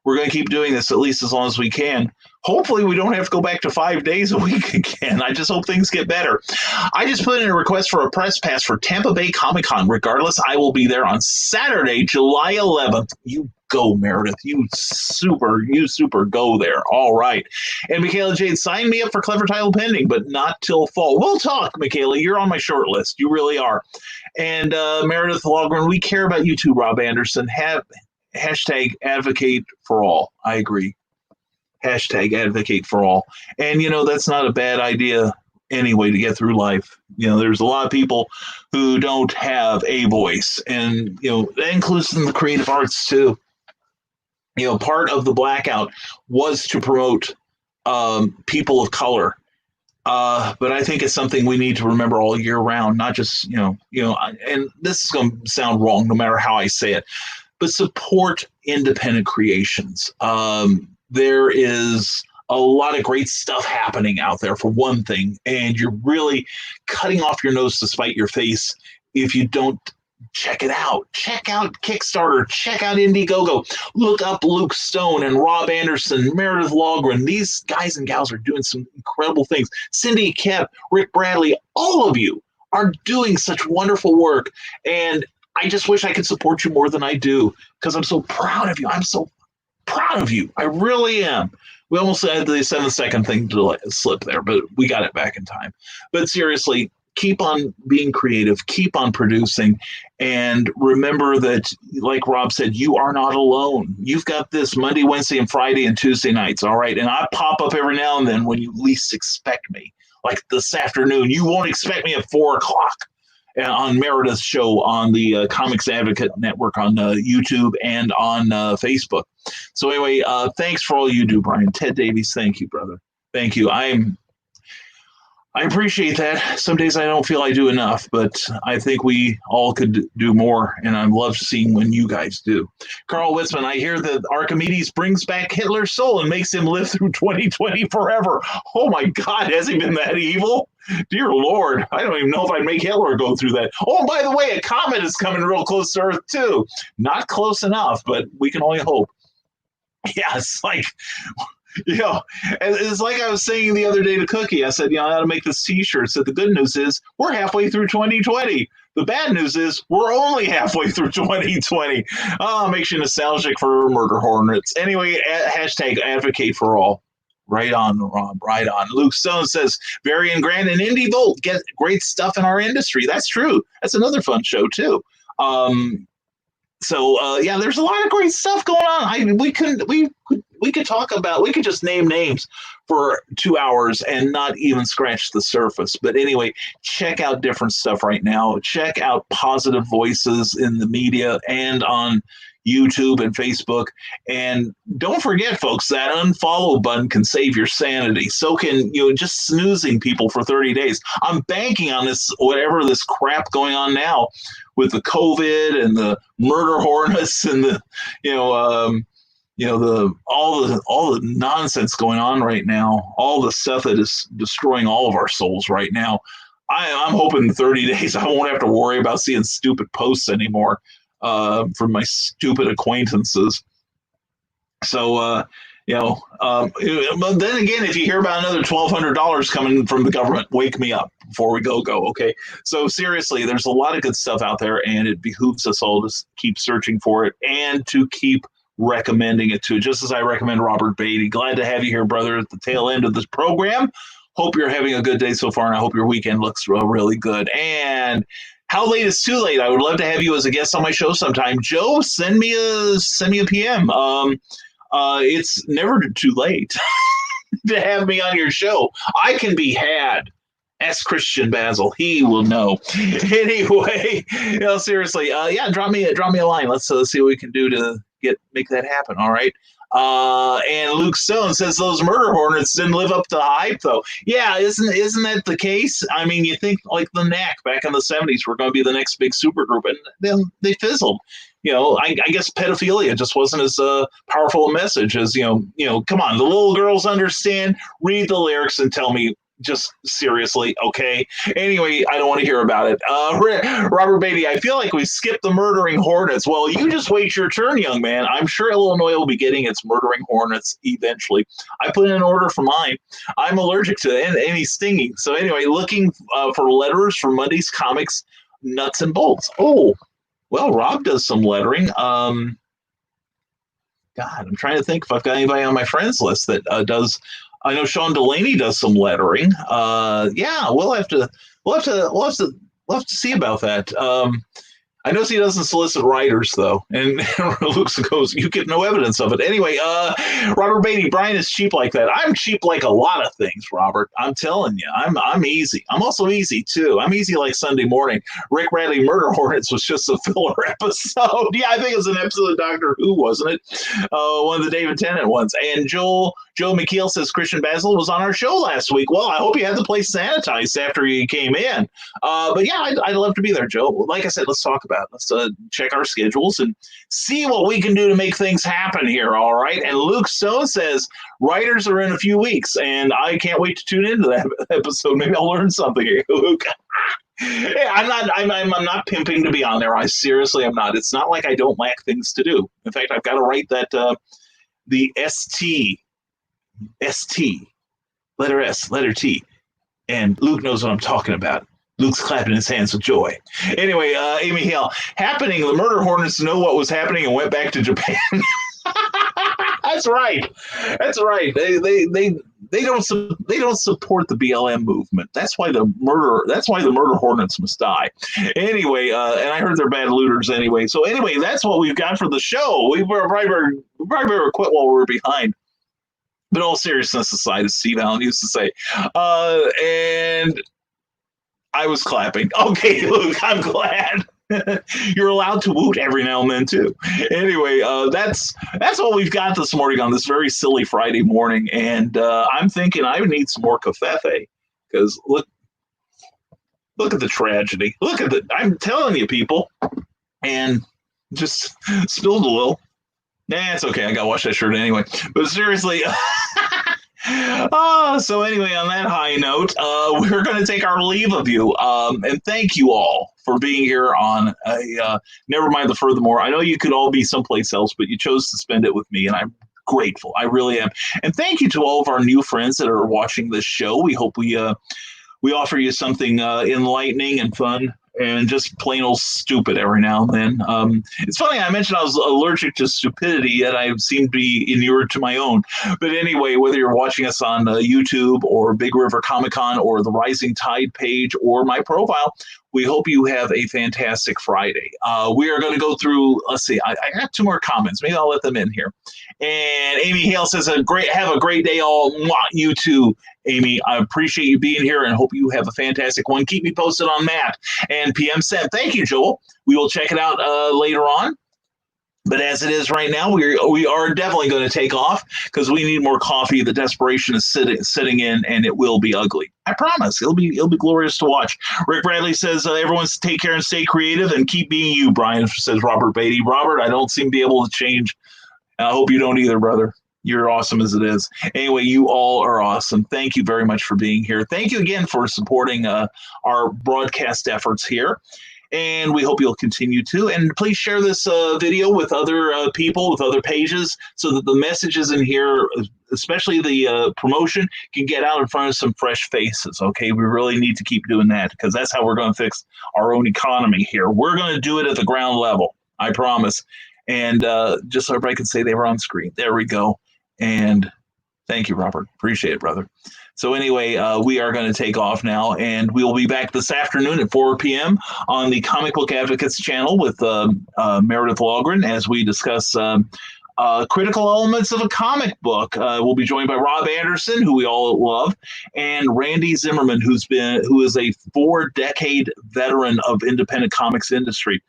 we're going to keep doing this at least as long as we can. Hopefully we don't have to go back to 5 days a week again. I just hope things get better. I just put in a request for a press pass for Tampa Bay Comic-Con. Regardless, I will be there on Saturday, July 11th. You go, Meredith. You super go there. All right. And Michaela Jade, sign me up for Clever Title Pending, but not till fall. We'll talk, Michaela. You're on my short list. You really are. And Meredith Logren, we care about you too, Rob Anderson. Hashtag advocate for all. I agree. Hashtag advocate for all. And, that's not a bad idea anyway to get through life. There's a lot of people who don't have a voice. And, that includes in the creative arts too. Part of the blackout was to promote people of color. But I think it's something we need to remember all year round, not just, and this is going to sound wrong no matter how I say it, but support independent creations. There is a lot of great stuff happening out there, for one thing, and you're really cutting off your nose to spite your face if you don't check it out. Check out Kickstarter. Check out Indiegogo. Look up Luke Stone and Rob Anderson, Meredith Logren. These guys and gals are doing some incredible things. Cindy Kemp, Rick Bradley, all of you are doing such wonderful work, and I just wish I could support you more than I do, because I'm so proud of you. I'm so proud of you. I really am. We almost had the 7-second thing to slip there, but we got it back in time. But seriously, keep on being creative, keep on producing, and remember that, like Rob said, you are not alone. You've got this Monday, Wednesday, and Friday and Tuesday nights, all right? And I pop up every now and then when you least expect me. Like this afternoon, you won't expect me at 4 o'clock. On Meredith's show on the Comics Advocate Network on YouTube and on Facebook. So anyway, thanks for all you do, Brian. Ted Davies, thank you, brother. Thank you. I appreciate that. Some days I don't feel I do enough, but I think we all could do more, and I love seeing when you guys do. Carl Witzman, I hear that Archimedes brings back Hitler's soul and makes him live through 2020 forever. Oh my God, has he been that evil? Dear Lord, I don't even know if I'd make Hitler go through that. Oh, by the way, a comet is coming real close to Earth too. Not close enough, but we can only hope. Yeah, it's like... it's like I was saying the other day to Cookie. I said, I ought to make this T-shirt. So the good news is we're halfway through 2020. The bad news is we're only halfway through 2020. Oh, makes you nostalgic for murder hornets. Anyway, hashtag advocate for all. Right on, Rob. Right on. Luke Stone says, Varian Grant and Indie Volt get great stuff in our industry. That's true. That's another fun show, too. So there's a lot of great stuff going on. We could talk about, we could just name names for 2 hours and not even scratch the surface. But anyway, check out different stuff right now. Check out positive voices in the media and on YouTube and Facebook. And don't forget, folks, that unfollow button can save your sanity. So can, just snoozing people for 30 days. I'm banking on this, whatever this crap going on now with the COVID and the murder hornets and the, all the nonsense going on right now, all the stuff that is destroying all of our souls right now. I'm hoping in 30 days I won't have to worry about seeing stupid posts anymore from my stupid acquaintances. So, but then again, if you hear about another $1,200 coming from the government, wake me up before we go. Okay. So seriously, there's a lot of good stuff out there, and it behooves us all to keep searching for it and to keep recommending it too, just as I recommend Robert Beatty. Glad to have you here, brother, at the tail end of this program. Hope you're having a good day so far, and I hope your weekend looks really good. And how late is too late? I would love to have you as a guest on my show sometime. Joe, send me a PM. It's never too late to have me on your show. I can be had. Ask Christian Basil. He will know. Anyway, seriously, drop me a line. Let's see what we can do to make that happen. All right. And Luke Stone says those murder hornets didn't live up to the hype, though. Yeah, isn't that the case? I mean, you think like the Knack back in the 70s were going to be the next big supergroup, and then they fizzled. I guess pedophilia just wasn't as powerful a message as Come on, the little girls understand. Read the lyrics and tell me. Just seriously, okay? Anyway, I don't want to hear about it. Robert Beatty, I feel like we skipped the murdering hornets. Well, you just wait your turn, young man. I'm sure Illinois will be getting its murdering hornets eventually. I put in an order for mine. I'm allergic to any stinging. So anyway, looking for letters for Monday's Comics Nuts and Bolts. Oh, well, Rob does some lettering. God, I'm trying to think if I've got anybody on my friends list that does. I know Sean Delaney does some lettering. Yeah, we'll have to see about that. I notice he doesn't solicit writers, though. And Luke goes, you get no evidence of it. Anyway, Robert Beatty, Brian is cheap like that. I'm cheap like a lot of things, Robert. I'm telling you, I'm easy. I'm also easy, too. I'm easy like Sunday morning. Rick Radley Murder Hornets was just a filler episode. Yeah, I think it was an episode of Doctor Who, wasn't it? One of the David Tennant ones. And Joe McKeel says Christian Basil was on our show last week. Well, I hope you had the place sanitized after you came in. But yeah, I'd love to be there, Joe. Like I said, let's talk about it. Let's check our schedules and see what we can do to make things happen here, all right? And Luke Stone says writers are in a few weeks, and I can't wait to tune into that episode. Maybe I'll learn something here, Luke. Hey, I'm not pimping to be on there. I seriously am not. It's not like I don't lack things to do. In fact, I've got to write that the ST, letter S, letter T, and Luke knows what I'm talking about. Luke's clapping his hands with joy. Anyway, Amy Hale, happening. The murder hornets know what was happening and went back to Japan. That's right. That's right. They don't support the BLM movement. That's why the murder hornets must die. Anyway, and I heard they're bad looters anyway. So anyway, that's what we've got for the show. We probably better quit while we're behind. But all seriousness aside, as Steve Allen used to say, and I was clapping. Okay, Luke, I'm glad. You're allowed to woot every now and then too. Anyway, that's what we've got this morning on this very silly Friday morning, and I'm thinking I would need some more covfefe because look at the tragedy. I'm telling you, people, and just spilled a little. Nah, it's okay. I got to wash that shirt anyway. But seriously. So anyway, on that high note, we're going to take our leave of you. And thank you all for being here on Nevermind the Furthermore. I know you could all be someplace else, but you chose to spend it with me, and I'm grateful. I really am. And thank you to all of our new friends that are watching this show. We hope we offer you something enlightening and fun and just plain old stupid every now and then. It's funny, I mentioned I was allergic to stupidity, yet I seem to be inured to my own. But anyway, whether you're watching us on YouTube or Big River Comic Con or the Rising Tide page or my profile, we hope you have a fantastic Friday. We are going to go through, let's see, I got two more comments. Maybe I'll let them in here. And Amy Hale says, have a great day all. Mwah, you too, Amy. I appreciate you being here and hope you have a fantastic one. Keep me posted on that. And PM Sent, thank you, Joel. We will check it out later on. But as it is right now, we are definitely going to take off because we need more coffee. The desperation is sitting in, and it will be ugly. I promise. It'll be glorious to watch. Rick Bradley says, everyone take care and stay creative and keep being you, Brian, says Robert Beatty. Robert, I don't seem to be able to change. I hope you don't either, brother. You're awesome as it is. Anyway, you all are awesome. Thank you very much for being here. Thank you again for supporting our broadcast efforts here. And we hope you'll continue to. And please share this video with other people, with other pages, so that the messages in here, especially the promotion, can get out in front of some fresh faces, okay? We really need to keep doing that because that's how we're going to fix our own economy here. We're going to do it at the ground level, I promise. And just so everybody can say they were on screen. There we go. And thank you, Robert. Appreciate it, brother. So anyway, we are going to take off now, and we'll be back this afternoon at 4 p.m. on the Comic Book Advocates channel with Meredith Logren as we discuss critical elements of a comic book. We'll be joined by Rob Anderson, who we all love, and Randy Zimmerman, who is a 4-decade veteran of independent comics industry.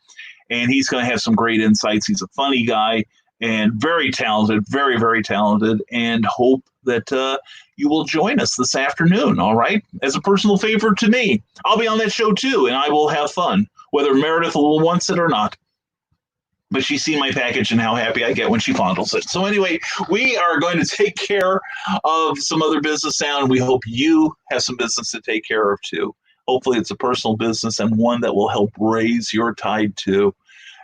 And he's going to have some great insights. He's a funny guy. and very talented, very, very talented, and hope that you will join us this afternoon, all right? As a personal favor to me, I'll be on that show too, and I will have fun, whether Meredith will wants it or not. But she's seen my package and how happy I get when she fondles it. So anyway, we are going to take care of some other business now, and we hope you have some business to take care of too. Hopefully it's a personal business and one that will help raise your tide too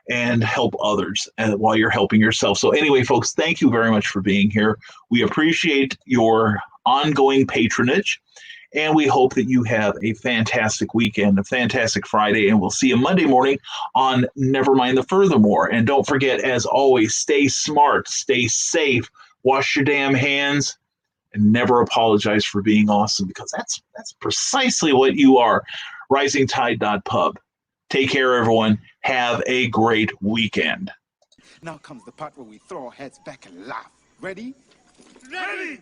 and help others while you're helping yourself. So anyway, folks, thank you very much for being here. We appreciate your ongoing patronage, and we hope that you have a fantastic weekend, a fantastic Friday, and we'll see you Monday morning on Nevermind the Furthermore. And don't forget, as always, stay smart, stay safe, wash your damn hands, and never apologize for being awesome, because that's precisely what you are. RisingTide.pub. Take care, everyone. Have a great weekend. Now comes the part where we throw our heads back and laugh. Ready? Ready!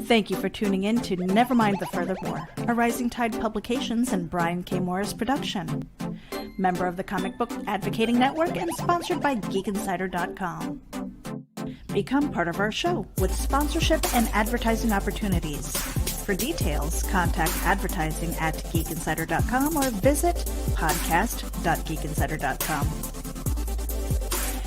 Thank you for tuning in to Nevermind the Furthermore, a Rising Tide Publications and Brian K. Morris production. Member of the Comic Book Advocating Network and sponsored by GeekInsider.com. Become part of our show with sponsorship and advertising opportunities. For details, contact advertising@geekinsider.com or visit podcast.geekinsider.com.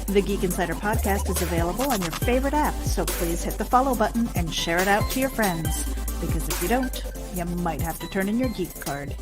The Geek Insider podcast is available on your favorite app, so please hit the follow button and share it out to your friends, because if you don't, you might have to turn in your geek card.